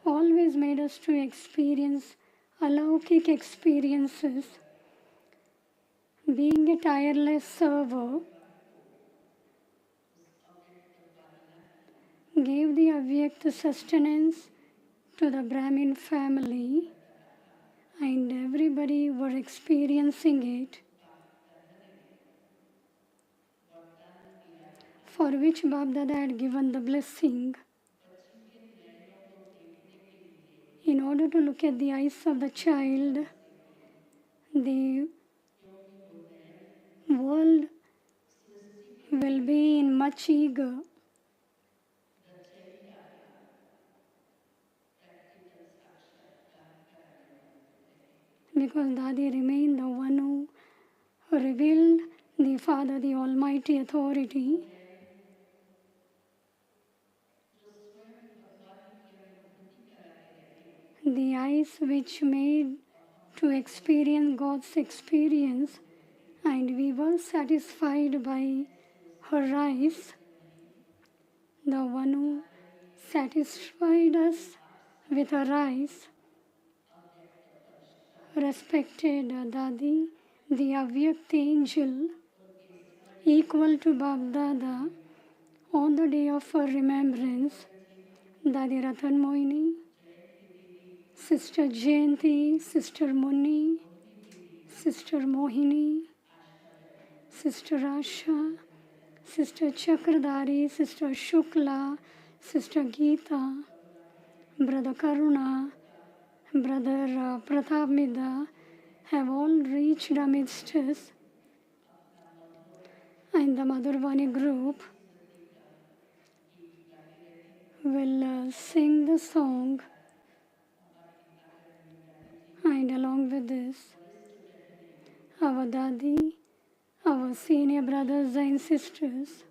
always made us to experience alaukic experiences. Being a tireless server, gave the Avyakt sustenance to the Brahmin family, and everybody were experiencing it, for which Bab-Dada had given the blessing. In order to look at the eyes of the child, the world will be in much eager. Because Dadi remained the one who revealed the Father, the Almighty Authority. The eyes which made to experience God's experience, and we were satisfied by her eyes. The one who satisfied us with her eyes, respected Dadi, the Avyakt angel, equal to Bab-Dada, on the day of her remembrance, Dadi Ratan Mohini, Sister Jayanti, Sister Muni, Sister Mohini, Sister Asha, Sister Chakradari, Sister Shukla, Sister Geeta, Brother Karuna, Brother Pratap Mida have all reached amidst us, and the Madhurvani group will sing the song, and along with this, our Dadi, our senior brothers and sisters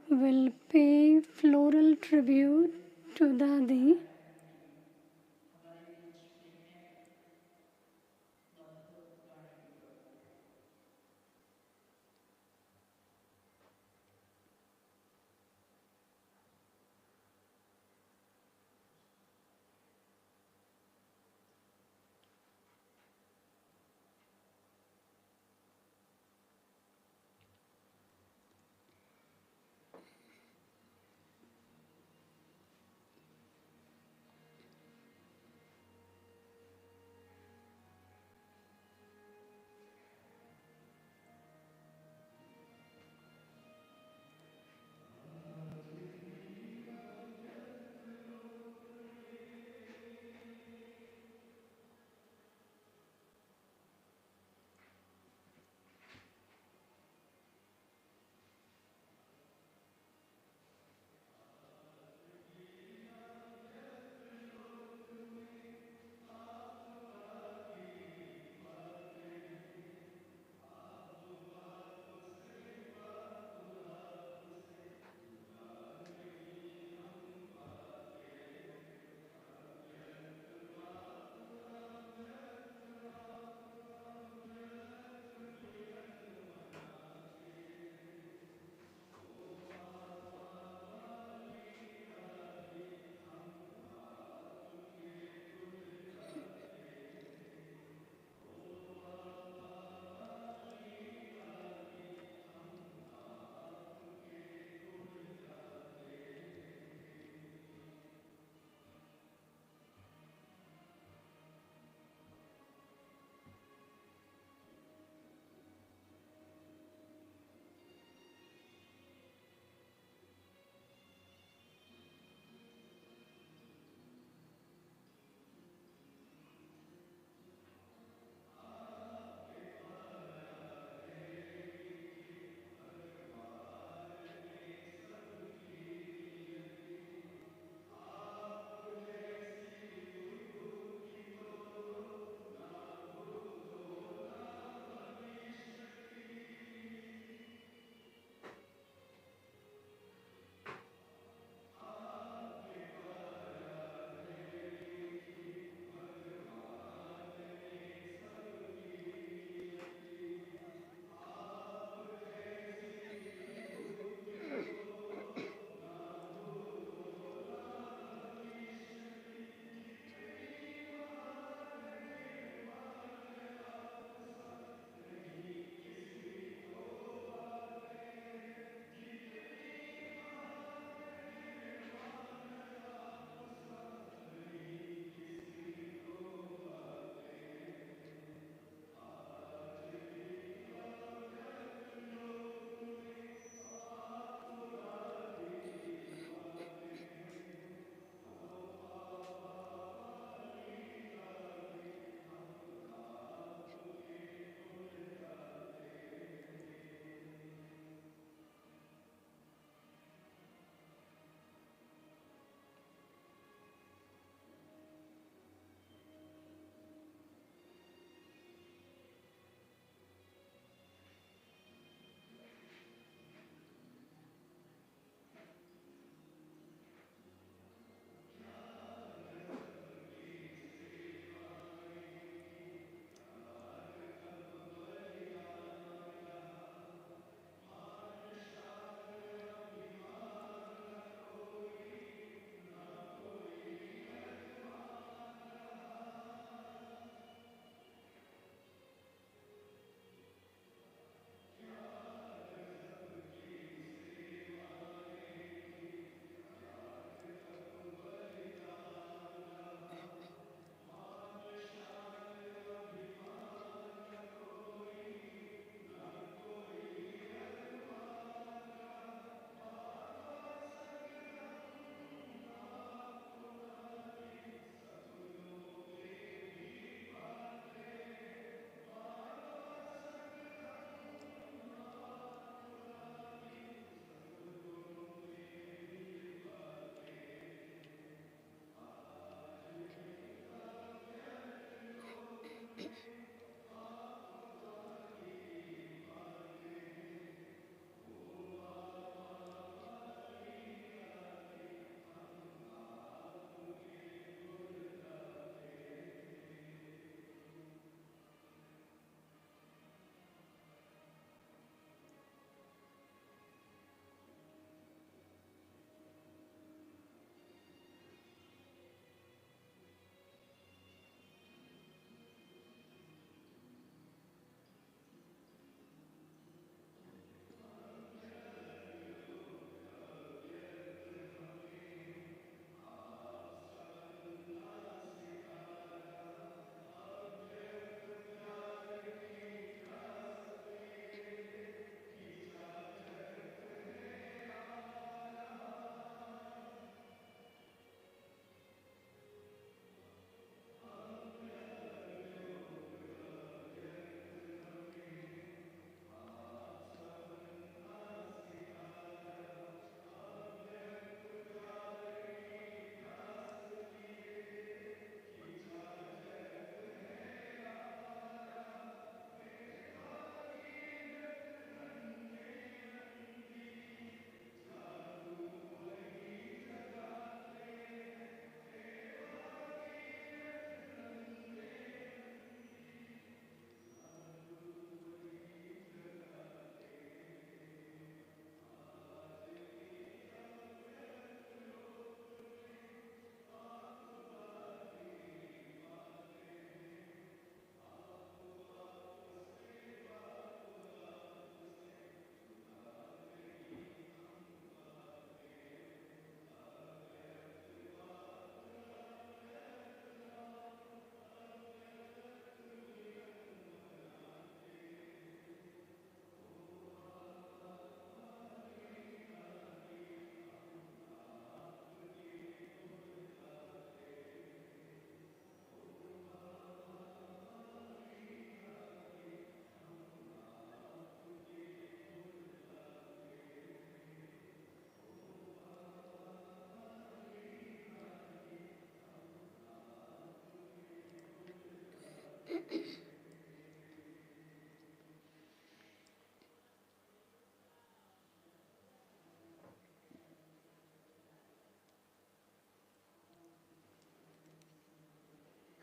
will pay floral tribute to Dadi.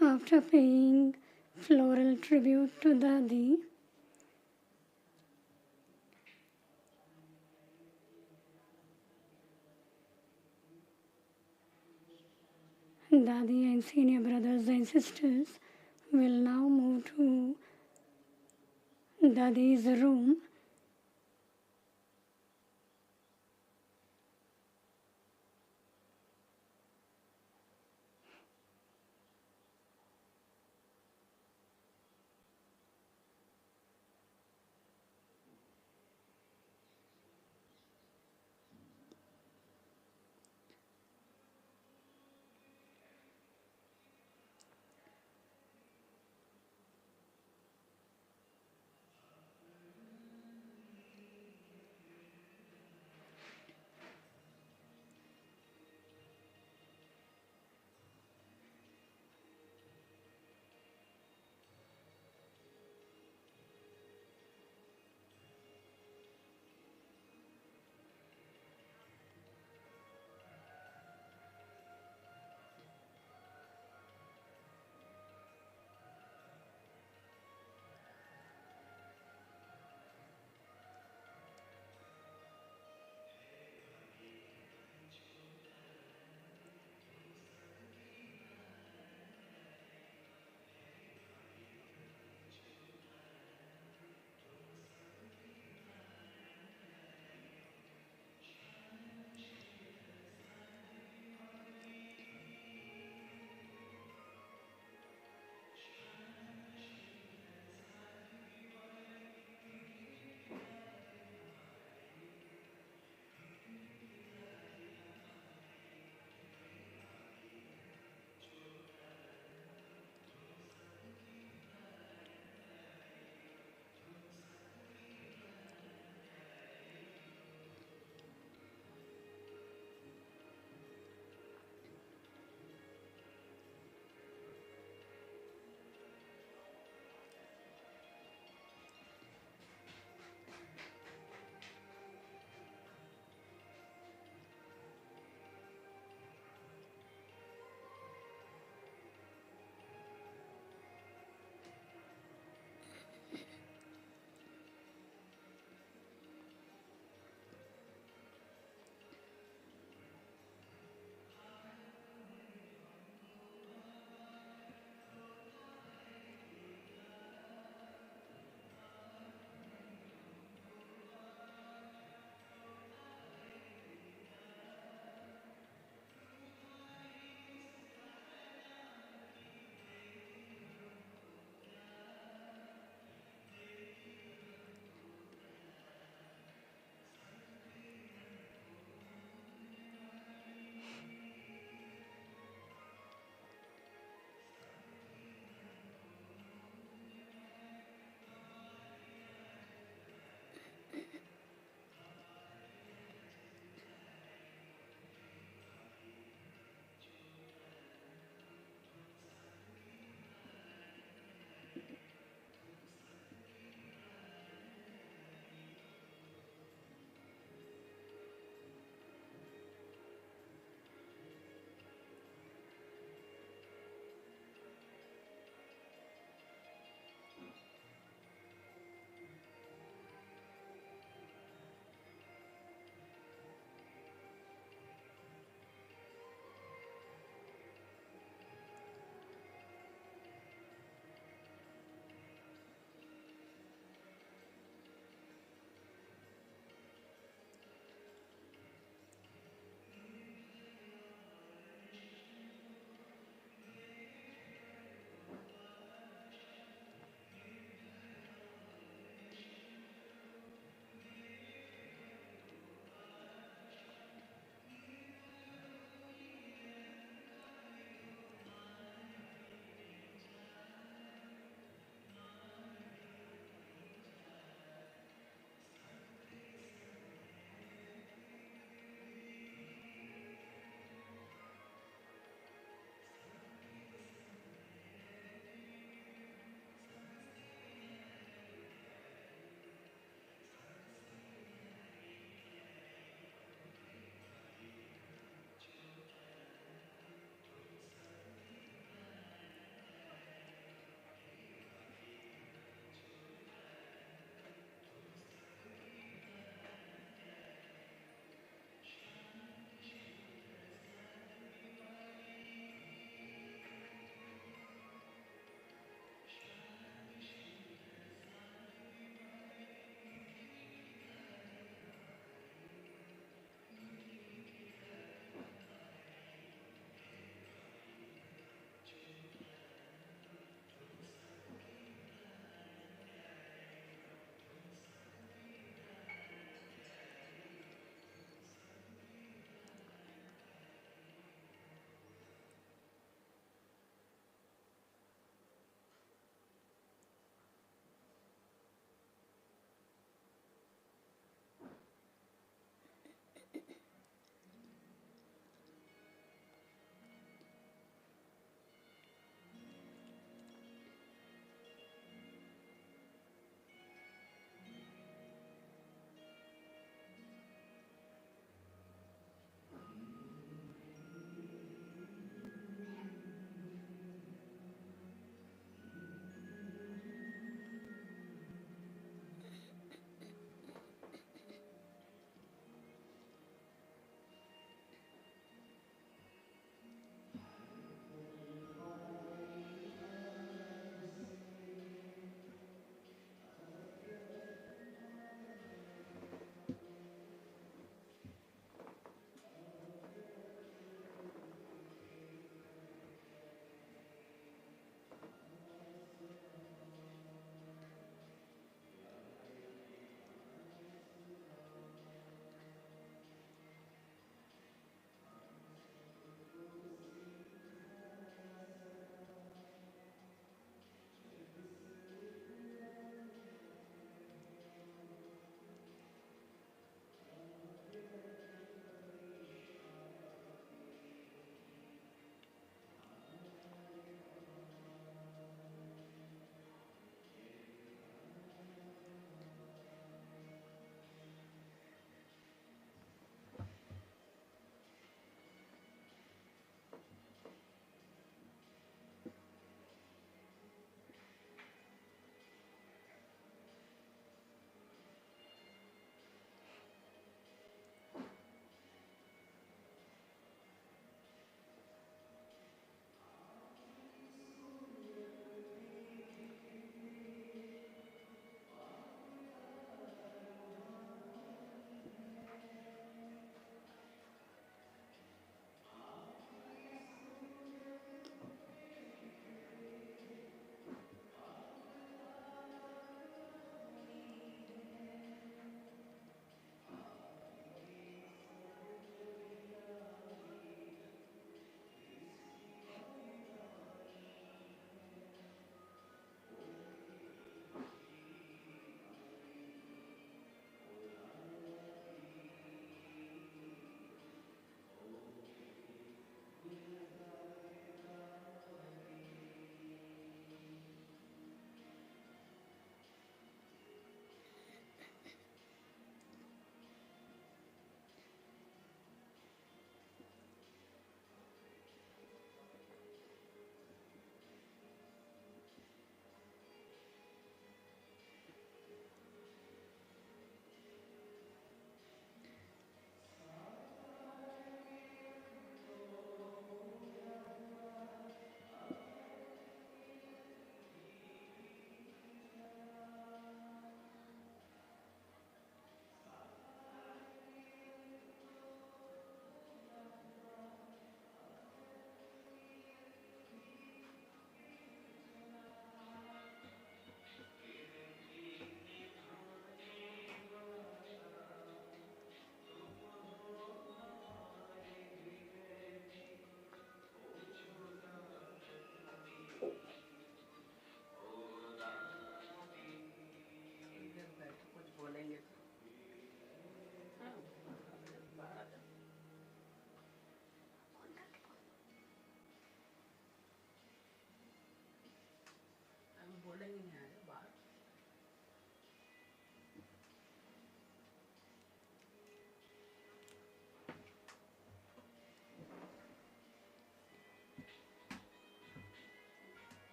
After paying floral tribute to Dadi, Dadi and senior brothers and sisters will now move to Dadi's room.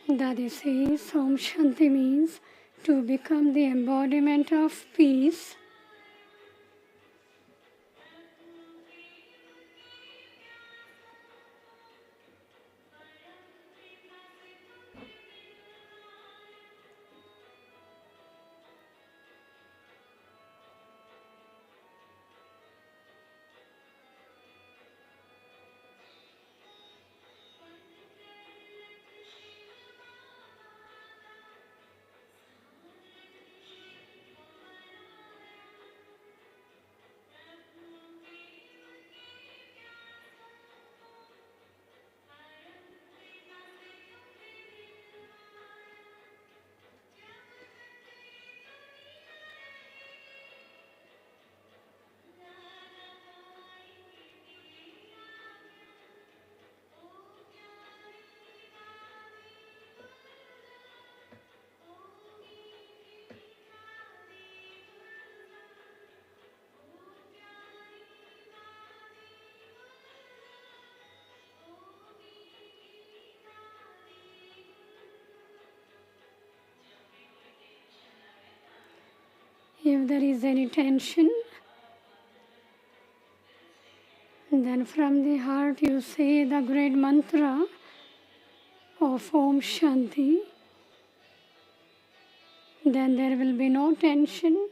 Dadi says Om Shanti means to become the embodiment of peace. If there is any tension, then from the heart you say the great mantra of Om Shanti. Then there will be no tension.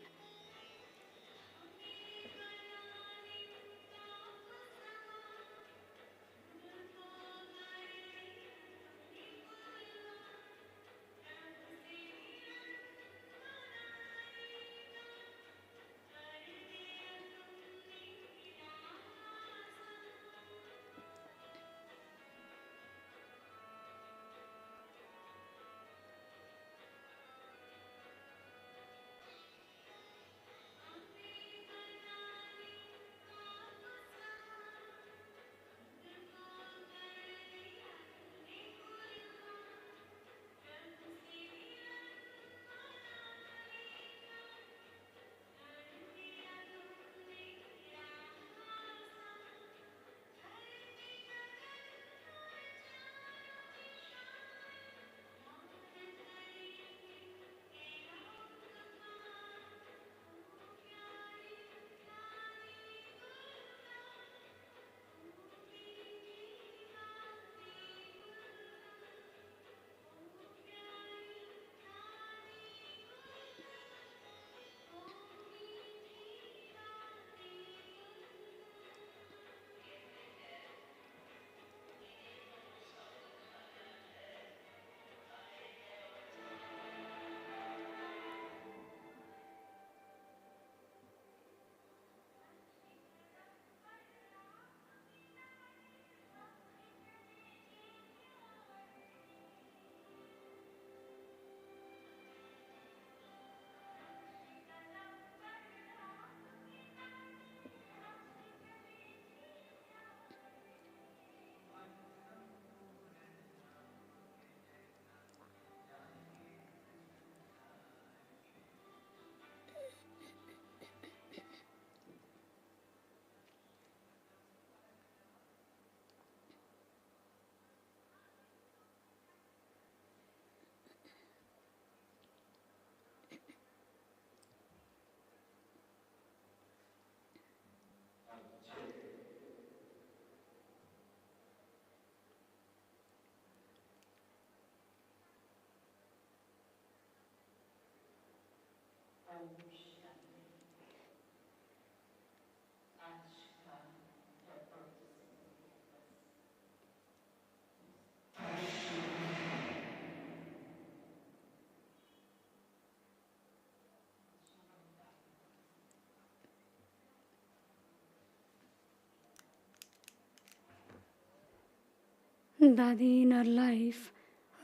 Dadi in her life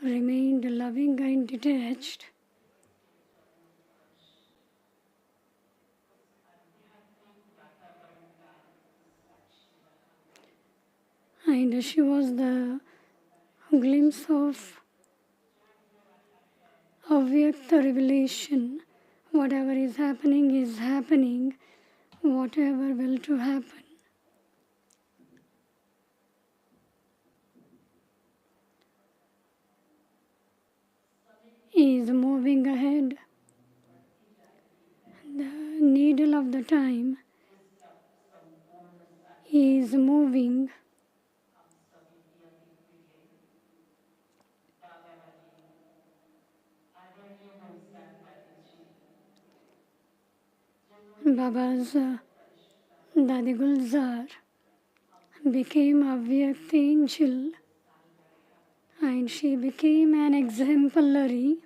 remained loving and detached. And she was the glimpse of Avyakta revelation. Whatever is happening, whatever will to happen. is moving ahead. The needle of the time is moving. Baba's Dadi Gulzar became a Vyakt angel, and she became an exemplary.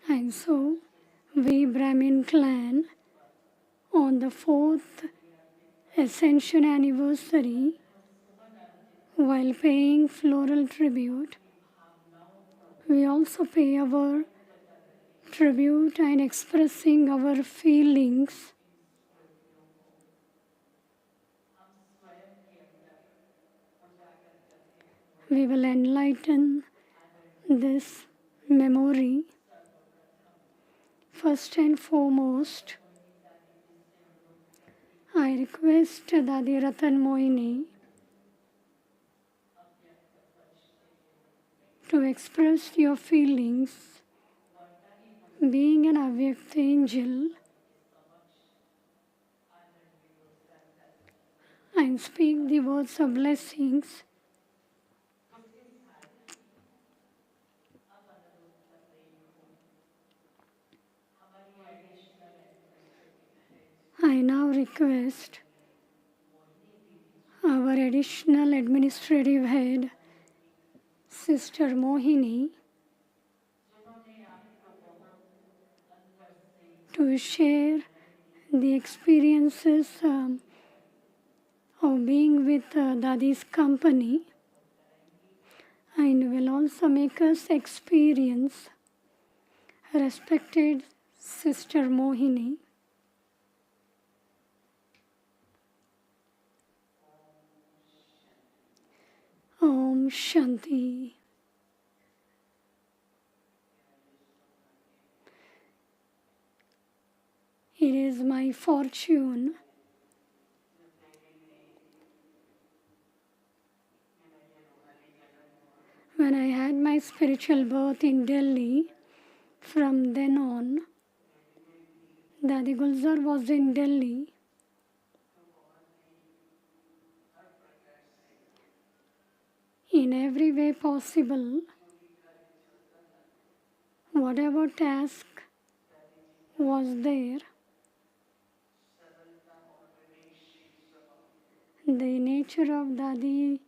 And so we Brahmin clan on the 4th Ascension anniversary, while paying floral tribute, we also pay our tribute and expressing our feelings. We will enlighten this memory. First and foremost, I request Dadi Ratan Mohini to express your feelings. Being an Avyakt angel, and speak the words of blessings. I now request our additional administrative head, Sister Mohini, to share the experiences of being with Dadi's company, and will also make us experience respected Sister Mohini. Om Shanti. It is my fortune when I had my spiritual birth in Delhi. From then on, Dadi Gulzar was in Delhi. In every way possible, whatever task was there, the nature of Dadi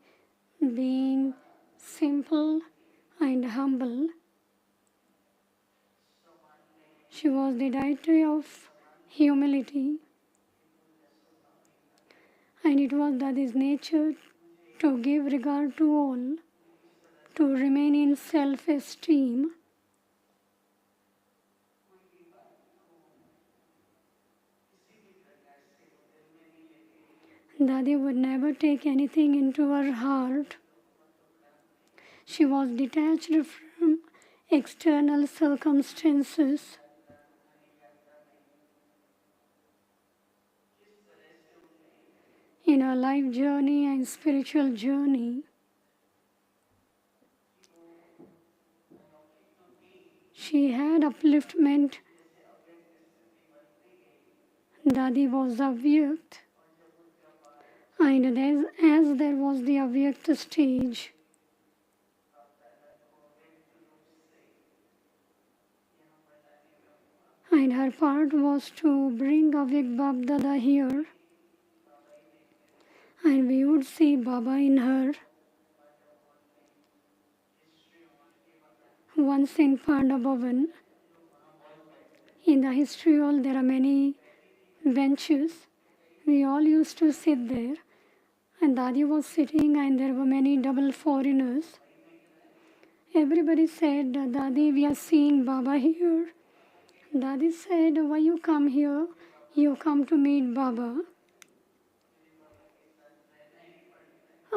being simple and humble, she was the deity of humility, and it was Dadi's nature to give regard to all, to remain in self-esteem. Dadi would never take anything into her heart. She was detached from external circumstances. In her life journey and spiritual journey, she had upliftment. Dadi was Avyakt, and as there was the Avyakt stage, and her part was to bring Avyakt Bab Dada here, and we would see Baba in her. Once in Pandavavan, in the history hall there are many benches. We all used to sit there, and Dadi was sitting, and there were many double foreigners. Everybody said, Dadi, we are seeing Baba here. Dadi said, why you come here? You come to meet Baba.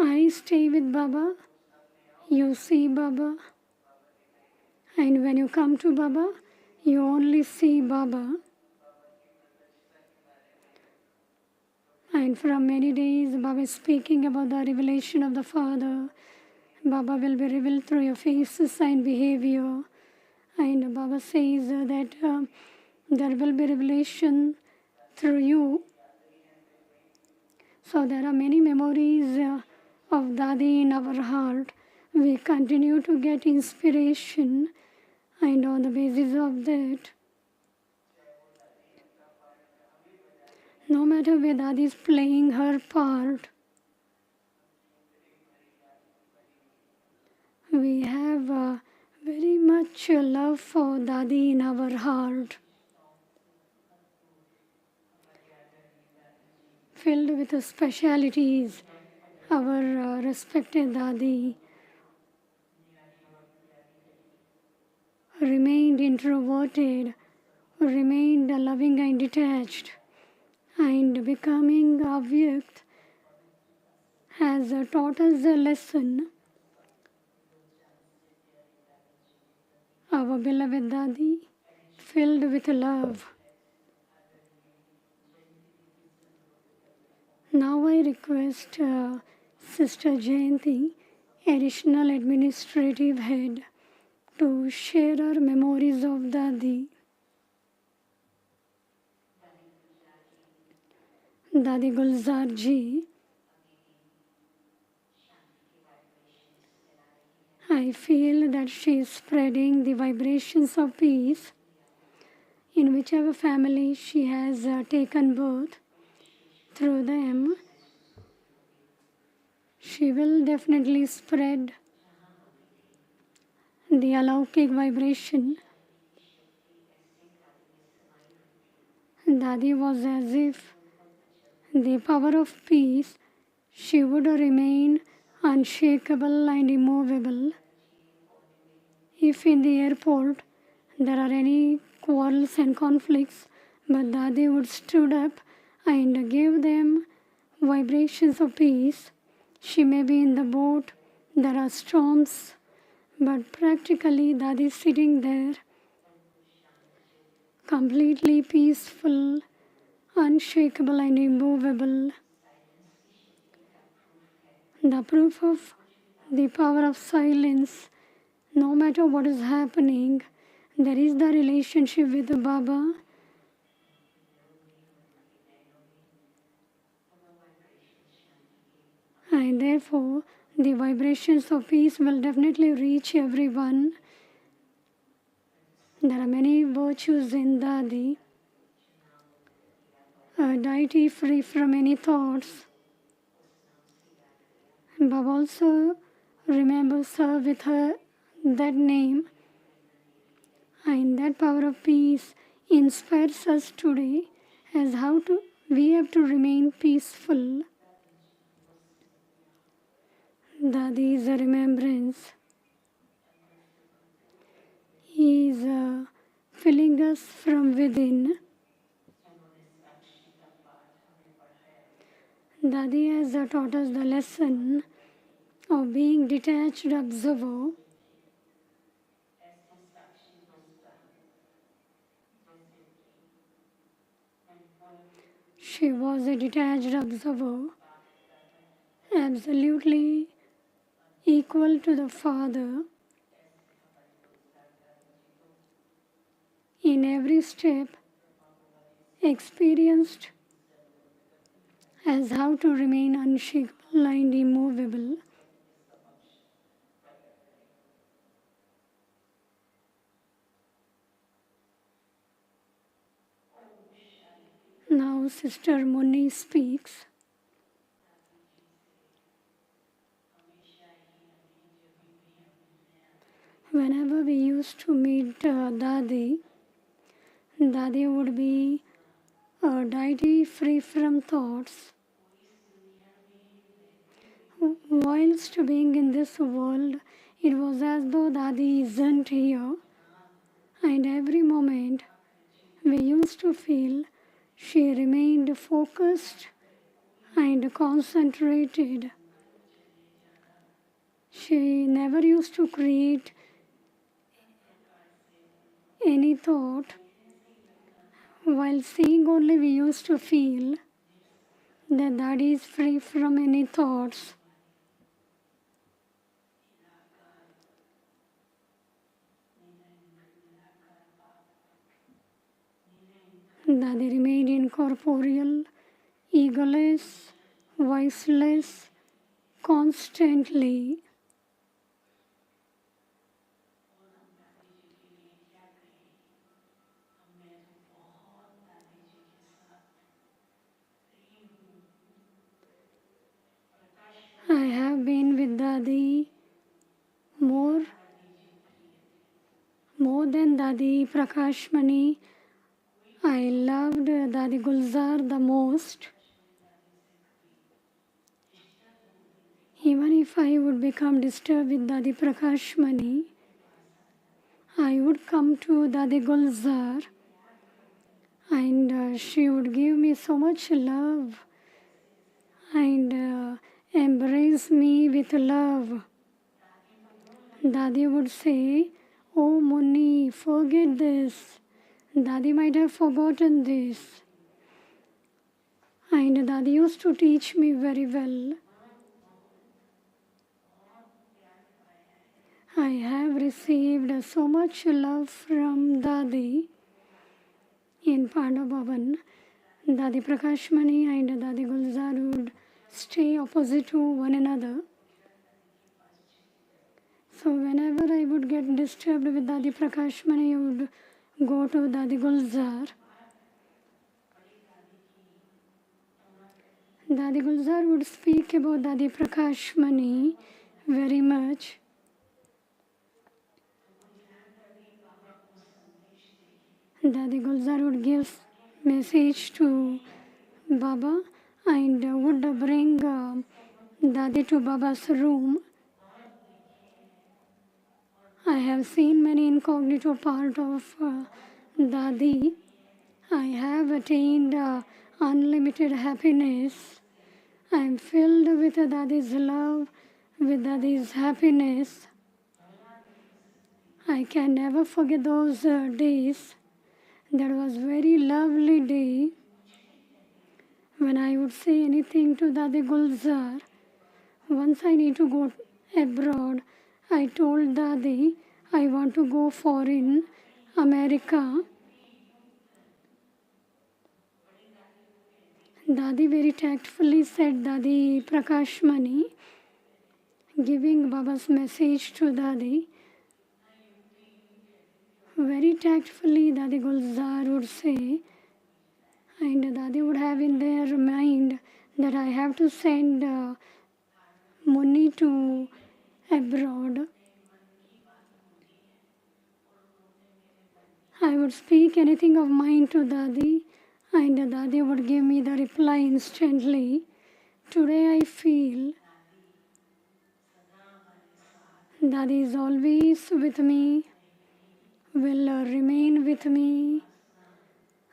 I stay with Baba, you see Baba, and when you come to Baba, you only see Baba. And from many days, Baba is speaking about the revelation of the Father, Baba will be revealed through your faces and behavior. And Baba says that there will be revelation through you. So there are many memories of Dadi in our heart. We continue to get inspiration, and on the basis of that, no matter where Dadi is playing her part, we have very much love for Dadi in our heart, filled with specialities. Our respected Dadi remained introverted, remained loving and detached, and becoming Avyakt has taught us a lesson. Our beloved Dadi, filled with love. Now I request Sister Jayanti, additional administrative head, to share our memories of Dadi. Dadi Gulzar ji, I feel that she is spreading the vibrations of peace in whichever family she has taken birth. Through them, she will definitely spread the alaukic vibration. Dadi was as if the power of peace, she would remain unshakable and immovable. If in the airport there are any quarrels and conflicts, but Dadi would stood up and give them vibrations of peace. She may be in the boat, there are storms, but practically Dadi is sitting there, completely peaceful, unshakable and immovable. The proof of the power of silence, no matter what is happening, there is the relationship with the Baba. And therefore, the vibrations of peace will definitely reach everyone. There are many virtues in Dadi. A deity free from any thoughts. Baba also remembers her with her that name. And that power of peace inspires us today as we have to remain peaceful. Dadi is a remembrance. He is filling us from within. Dadi has taught us the lesson of being detached observer. She was a detached observer, absolutely equal to the Father. In every step, experienced as how to remain unshakable and immovable. Now Sister Mohini speaks. Whenever we used to meet Dadi, Dadi would be a deity free from thoughts. Whilst being in this world, it was as though Dadi isn't here. And every moment we used to feel she remained focused and concentrated. She never used to create any thought. While seeing only, we used to feel that Dadi is free from any thoughts. Dadi remained incorporeal, egoless, voiceless, constantly. I have been with Dadi more than Dadi Prakashmani. I loved Dadi Gulzar the most. Even if I would become disturbed with Dadi Prakashmani, I would come to Dadi Gulzar and she would give me so much love and embrace me with love. Dadi would say, "Oh Muni, forget this. Dadi might have forgotten this." And Dadi used to teach me very well. I have received so much love from Dadi in Pandavavan. Dadi Prakashmani and Dadi Gulzar would stay opposite to one another. So whenever I would get disturbed with Dadi Prakashmani, I would go to Dadi Gulzar. Dadi Gulzar would speak about Dadi Prakashmani very much. Dadi Gulzar would give message to Baba and would bring Dadi to Baba's room. I have seen many incognito part of Dadi. I have attained unlimited happiness. I am filled with Dadi's love, with Dadi's happiness. I can never forget those days. That was very lovely day when I would say anything to Dadi Gulzar. Once I need to go abroad, I told Dadi I want to go foreign, America. Dadi very tactfully said, Dadi Prakashmani, giving Baba's message to Dadi. Very tactfully Dadi Gulzar would say, and Dadi would have in their mind that I have to send money to abroad. I would speak anything of mine to Dadi, and Dadi would give me the reply instantly. Today I feel Dadi is always with me, will remain with me.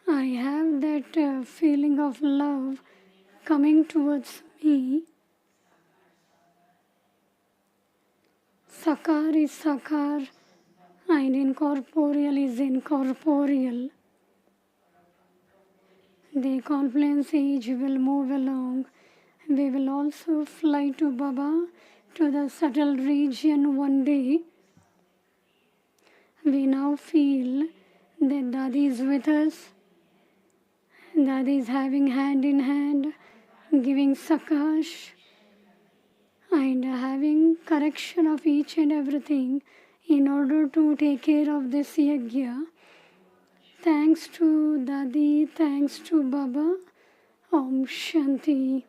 I have that feeling of love coming towards me. Sakar is sakar and incorporeal is incorporeal. The confluence age will move along. We will also fly to Baba, to the subtle region one day. We now feel that Dadi is with us. Dadi is having hand in hand, giving sakash and having correction of each and everything in order to take care of this yajna. Thanks to Dadi, thanks to Baba. Om Shanti.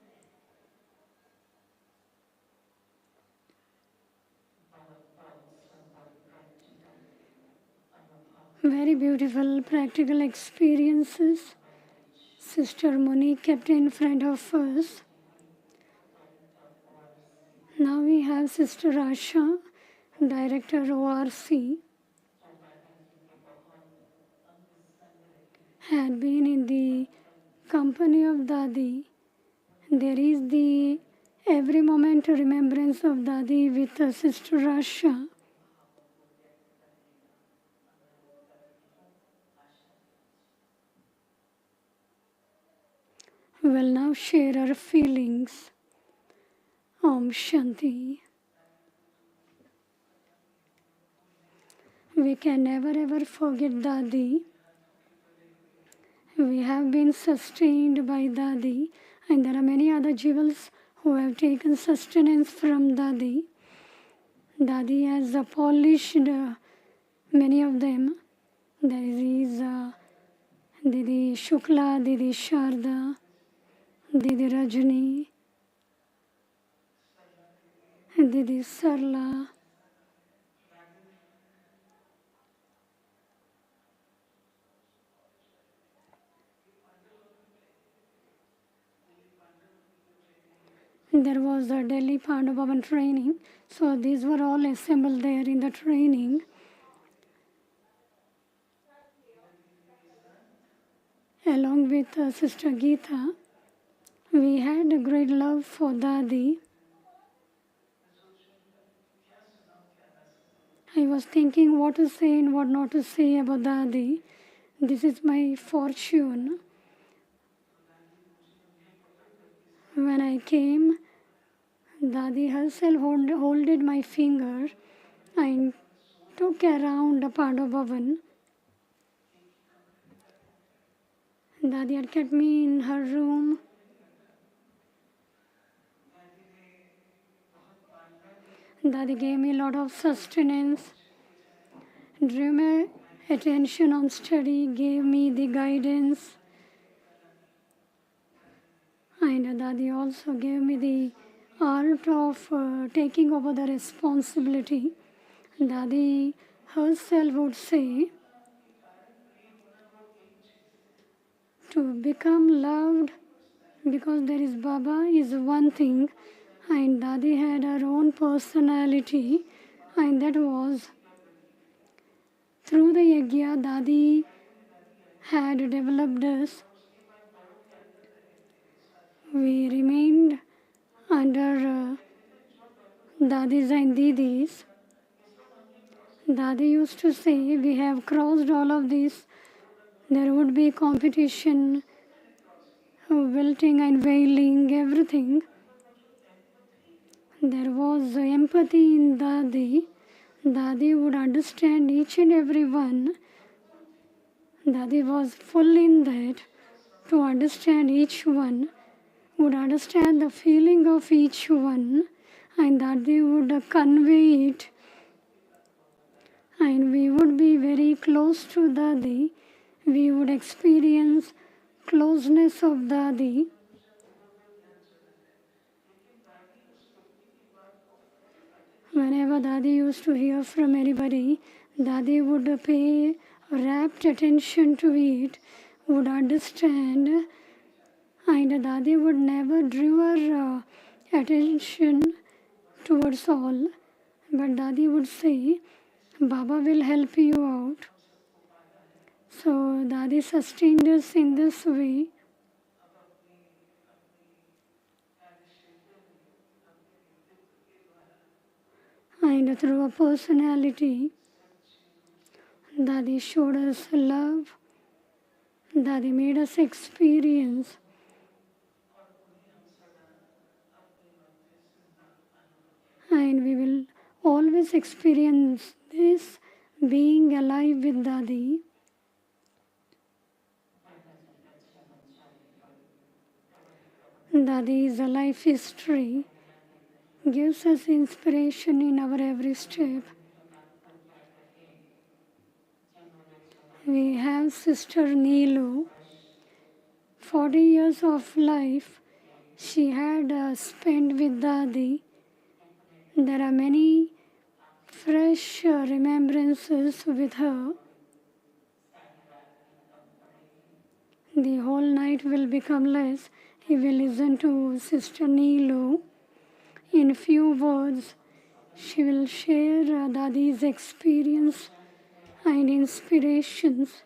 Very beautiful practical experiences Sister Muni kept in front of us. Now we have Sister Asha, Director ORC, had been in the company of Dadi. There is the every moment remembrance of Dadi with Sister Asha. Will now share our feelings. Om Shanti. We can never ever forget Dadi. We have been sustained by Dadi, and there are many other jewels who have taken sustenance from Dadi. Dadi has polished many of them. There is Didi Shukla, Didi Sharda, Didi Rajni, Didi Sarla. There was a Delhi Pandavan training, so these were all assembled there in the training. Along with Sister Geeta, we had a great love for Dadi. I was thinking what to say and what not to say about Dadi. This is my fortune. When I came, Dadi herself holded my finger and took around the Pandavavan. Dadi had kept me in her room. Dadi gave me a lot of sustenance, drew my attention on study, gave me the guidance. And Dadi also gave me the art of taking over the responsibility. Dadi herself would say, to become loved because there is Baba is one thing, and Dadi had her own personality, and that was through the yajna Dadi had developed us. We remained under Dadis and Didis. Dadi used to say, we have crossed all of this. There would be competition, wilting and wailing, everything. There was empathy in Dadi. Dadi would understand each and every one. Dadi was full in that to understand each one, would understand the feeling of each one, and Dadi would convey it. And we would be very close to Dadi. We would experience closeness of Dadi. Whenever Dadi used to hear from anybody, Dadi would pay rapt attention to it, would understand, and Dadi would never draw her attention towards all. But Dadi would say, Baba will help you out. So Dadi sustained us in this way. And through a personality, Dadi showed us love. Dadi made us experience. And we will always experience this being alive with Dadi. Dadi's life history gives us inspiration in our every step. We have Sister Neelu. 40 years of life she had spent with Dadi. There are many fresh remembrances with her. The whole night will become less if we listen to Sister Neelu. In few words, she will share Dadi's experience and inspirations.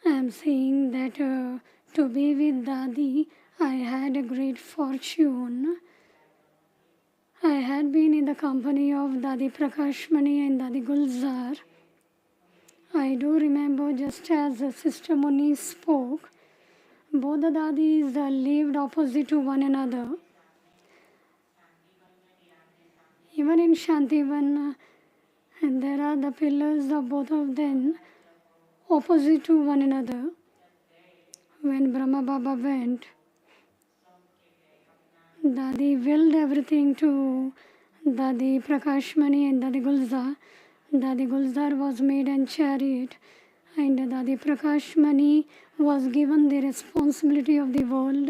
I am saying that to be with Dadi, I had a great fortune. I had been in the company of Dadi Prakashmani and Dadi Gulzar. I do remember, just as Sister Muni spoke, both the Dadis lived opposite to one another. Even in Shantivan, and there are the pillars of both of them opposite to one another. When Brahma Baba went, Dadi willed everything to Dadi Prakashmani and Dadi Gulzar. Dadi Gulzar was made in chariot, and Dadi Prakashmani was given the responsibility of the world.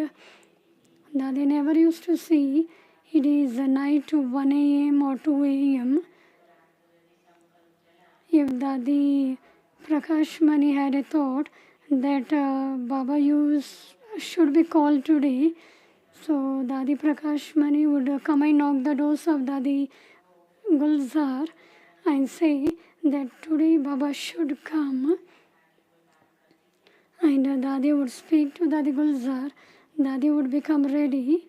Dadi never used to see it is night to 1 a.m. or 2 a.m. If Dadi Prakashmani had a thought that Baba should be called today, so Dadi Prakashmani would come and knock the doors of Dadi Gulzar and say that today Baba should come. And Dadi would speak to Dadi Gulzar. Dadi would become ready.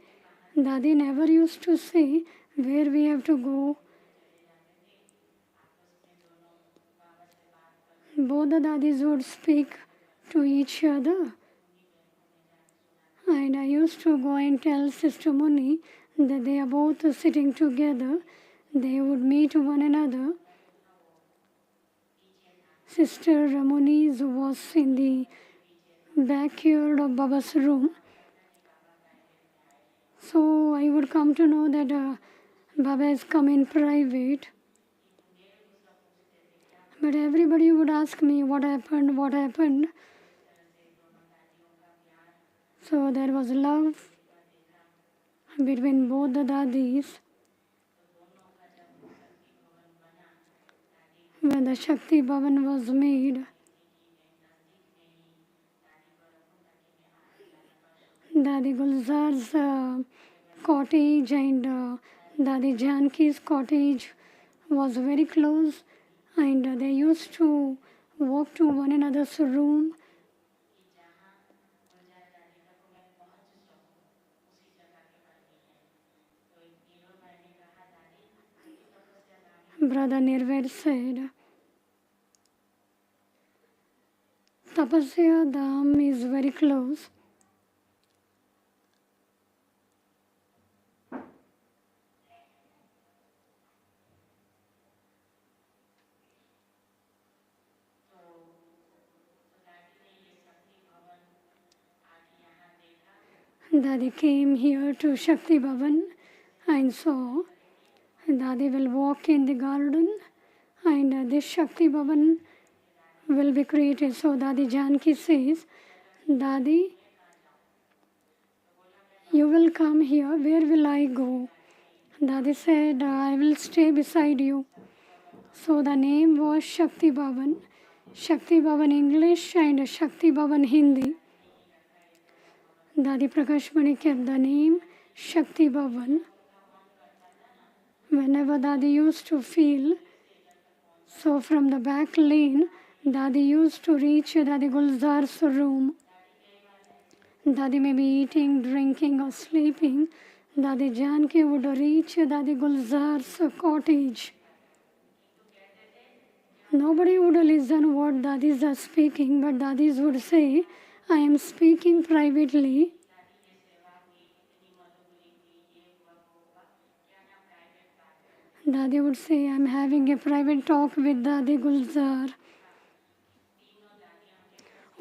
Dadi never used to say where we have to go. Both the Dadis would speak to each other. And I used to go and tell Sister Muni that they are both sitting together. They would meet one another. Sister Muni was in the backyard of Baba's room. So I would come to know that Baba has come in private. But everybody would ask me what happened, what happened. So there was love between both the Dadis. When the Shakti Bhavan was made, Dadi Gulzar's cottage and Dadi Janki's cottage was very close, and they used to walk to one another's room. Brother Nirved said, Tapasya Dham is very close. Dadi came here to Shakti Bhavan and saw Dadi will walk in the garden and this Shakti Bhavan will be created. So Dadi Janki says, Dadi, you will come here, where will I go? Dadi said, I will stay beside you. So the name was Shakti Bhavan English and Shakti Bhavan Hindi. Dadi Prakashmani kept the name Shakti Bhavan. Whenever Dadi used to feel, so from the back lane, Dadi used to reach Dadi Gulzar's room. Dadi may be eating, drinking or sleeping. Dadi Janki would reach Dadi Gulzar's cottage. Nobody would listen what Dadis are speaking, but Dadis would say, I am speaking privately. Dadi would say, I am having a private talk with Dadi Gulzar.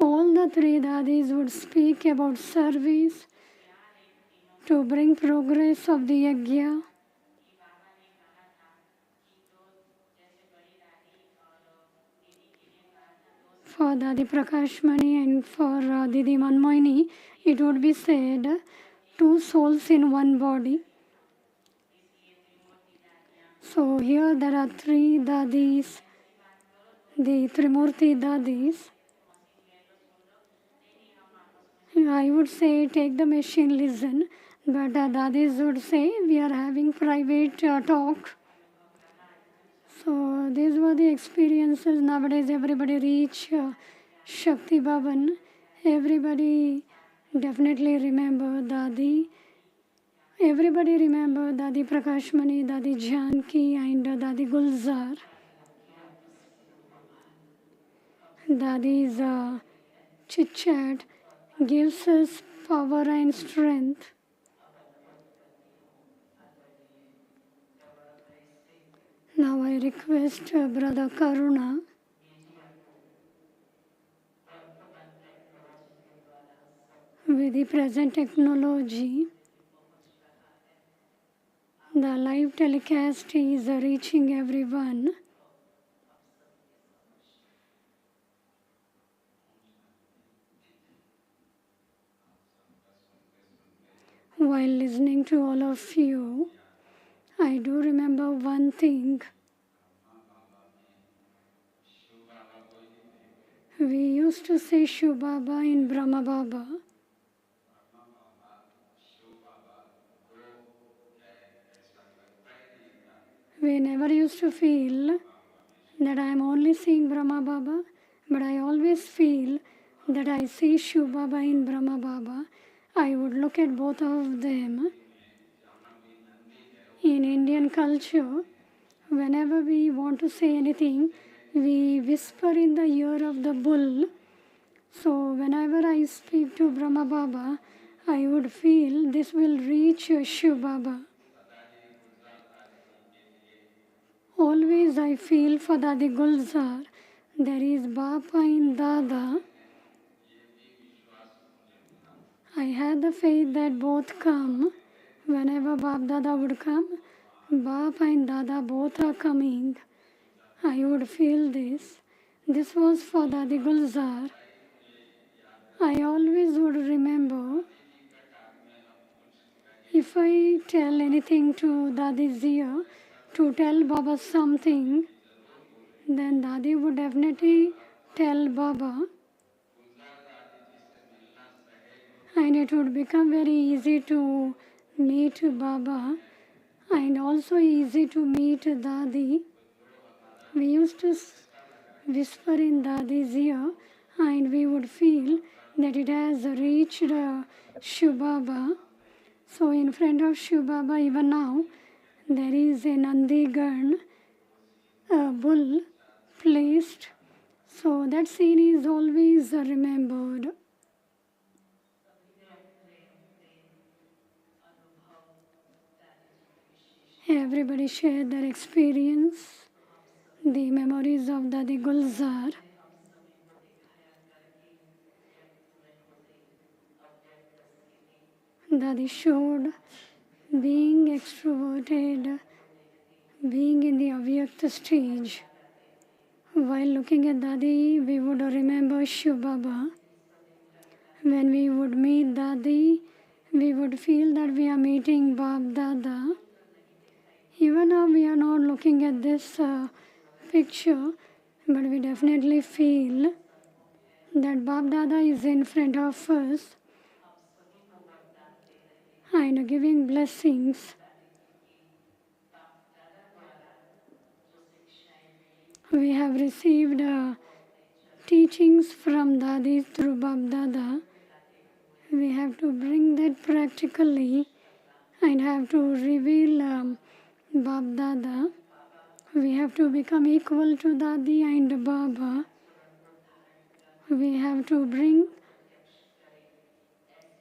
All the three Dadis would speak about service to bring progress of the yajna. For Dadi Prakashmani and for Didi Mohini, it would be said, two souls in one body. So here there are three Dadis, the Trimurti Dadis. I would say take the machine, listen, but Dadis would say we are having private talk. So these were the experiences. Nowadays everybody reach Shakti Bhavan. Everybody definitely remember Dadi Everybody remember Dadi Prakashmani, Dadi Janki and Dadi Gulzar. Dadi's chit chat gives us power and strength. Now I request Brother Karuna with the present technology. The live telecast is reaching everyone. While listening to all of you, I do remember one thing. We used to say Shiv Baba in Brahma Baba. We never used to feel that I am only seeing Brahma Baba, but I always feel that I see Shiv Baba in Brahma Baba. I would look at both of them. In Indian culture, whenever we want to say anything, we whisper in the ear of the bull. So whenever I speak to Brahma Baba, I would feel this will reach Shiv Baba. Always I feel for Dadi Gulzar, there is Bapa in Dada. I had the faith that both come. Whenever Bap Dada would come, Bap and Dada both are coming. I would feel this. This was for Dadi Gulzar. I always would remember, if I tell anything to Dadi's ear, to tell Baba something, then Dadi would definitely tell Baba. And it would become very easy to meet Baba and also easy to meet Dadi. We used to whisper in Dadi's ear and we would feel that it has reached Shiv Baba. So in front of Shiv Baba even now there is a Nandigan, a bull placed. So that scene is always remembered. Everybody shared their experience, the memories of Dadi Gulzar. Dadi showed being extroverted, being in the Avyakta stage. While looking at Dadi, we would remember Shiv Baba. When we would meet Dadi, we would feel that we are meeting Bap Dada. Even now we are not looking at this picture, but we definitely feel that Bap Dada is in front of us and giving blessings. We have received teachings from Dadi through Bap Dada. We have to bring that practically and have to reveal Bap Dada. We have to become equal to Dadi and Baba. We have to bring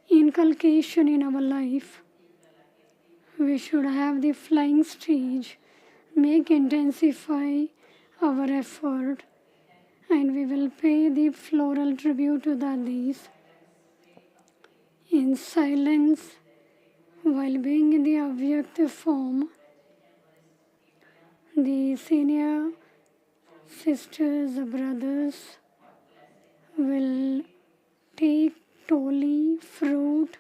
inculcation in our life. We should have the flying stage, intensify our effort, and we will pay the floral tribute to Dadis in silence while being in the Avyakta form. The senior sisters, brothers will take toli, fruit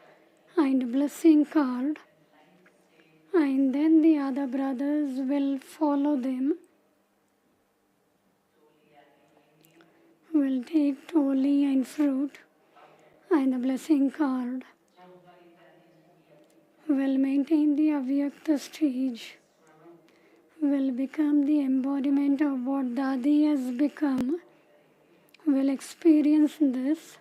and blessing card, and then the other brothers will follow them. Will take toli and fruit and the blessing card. Will maintain the Avyakta stage. Will become the embodiment of what Dadi has become. Will experience this.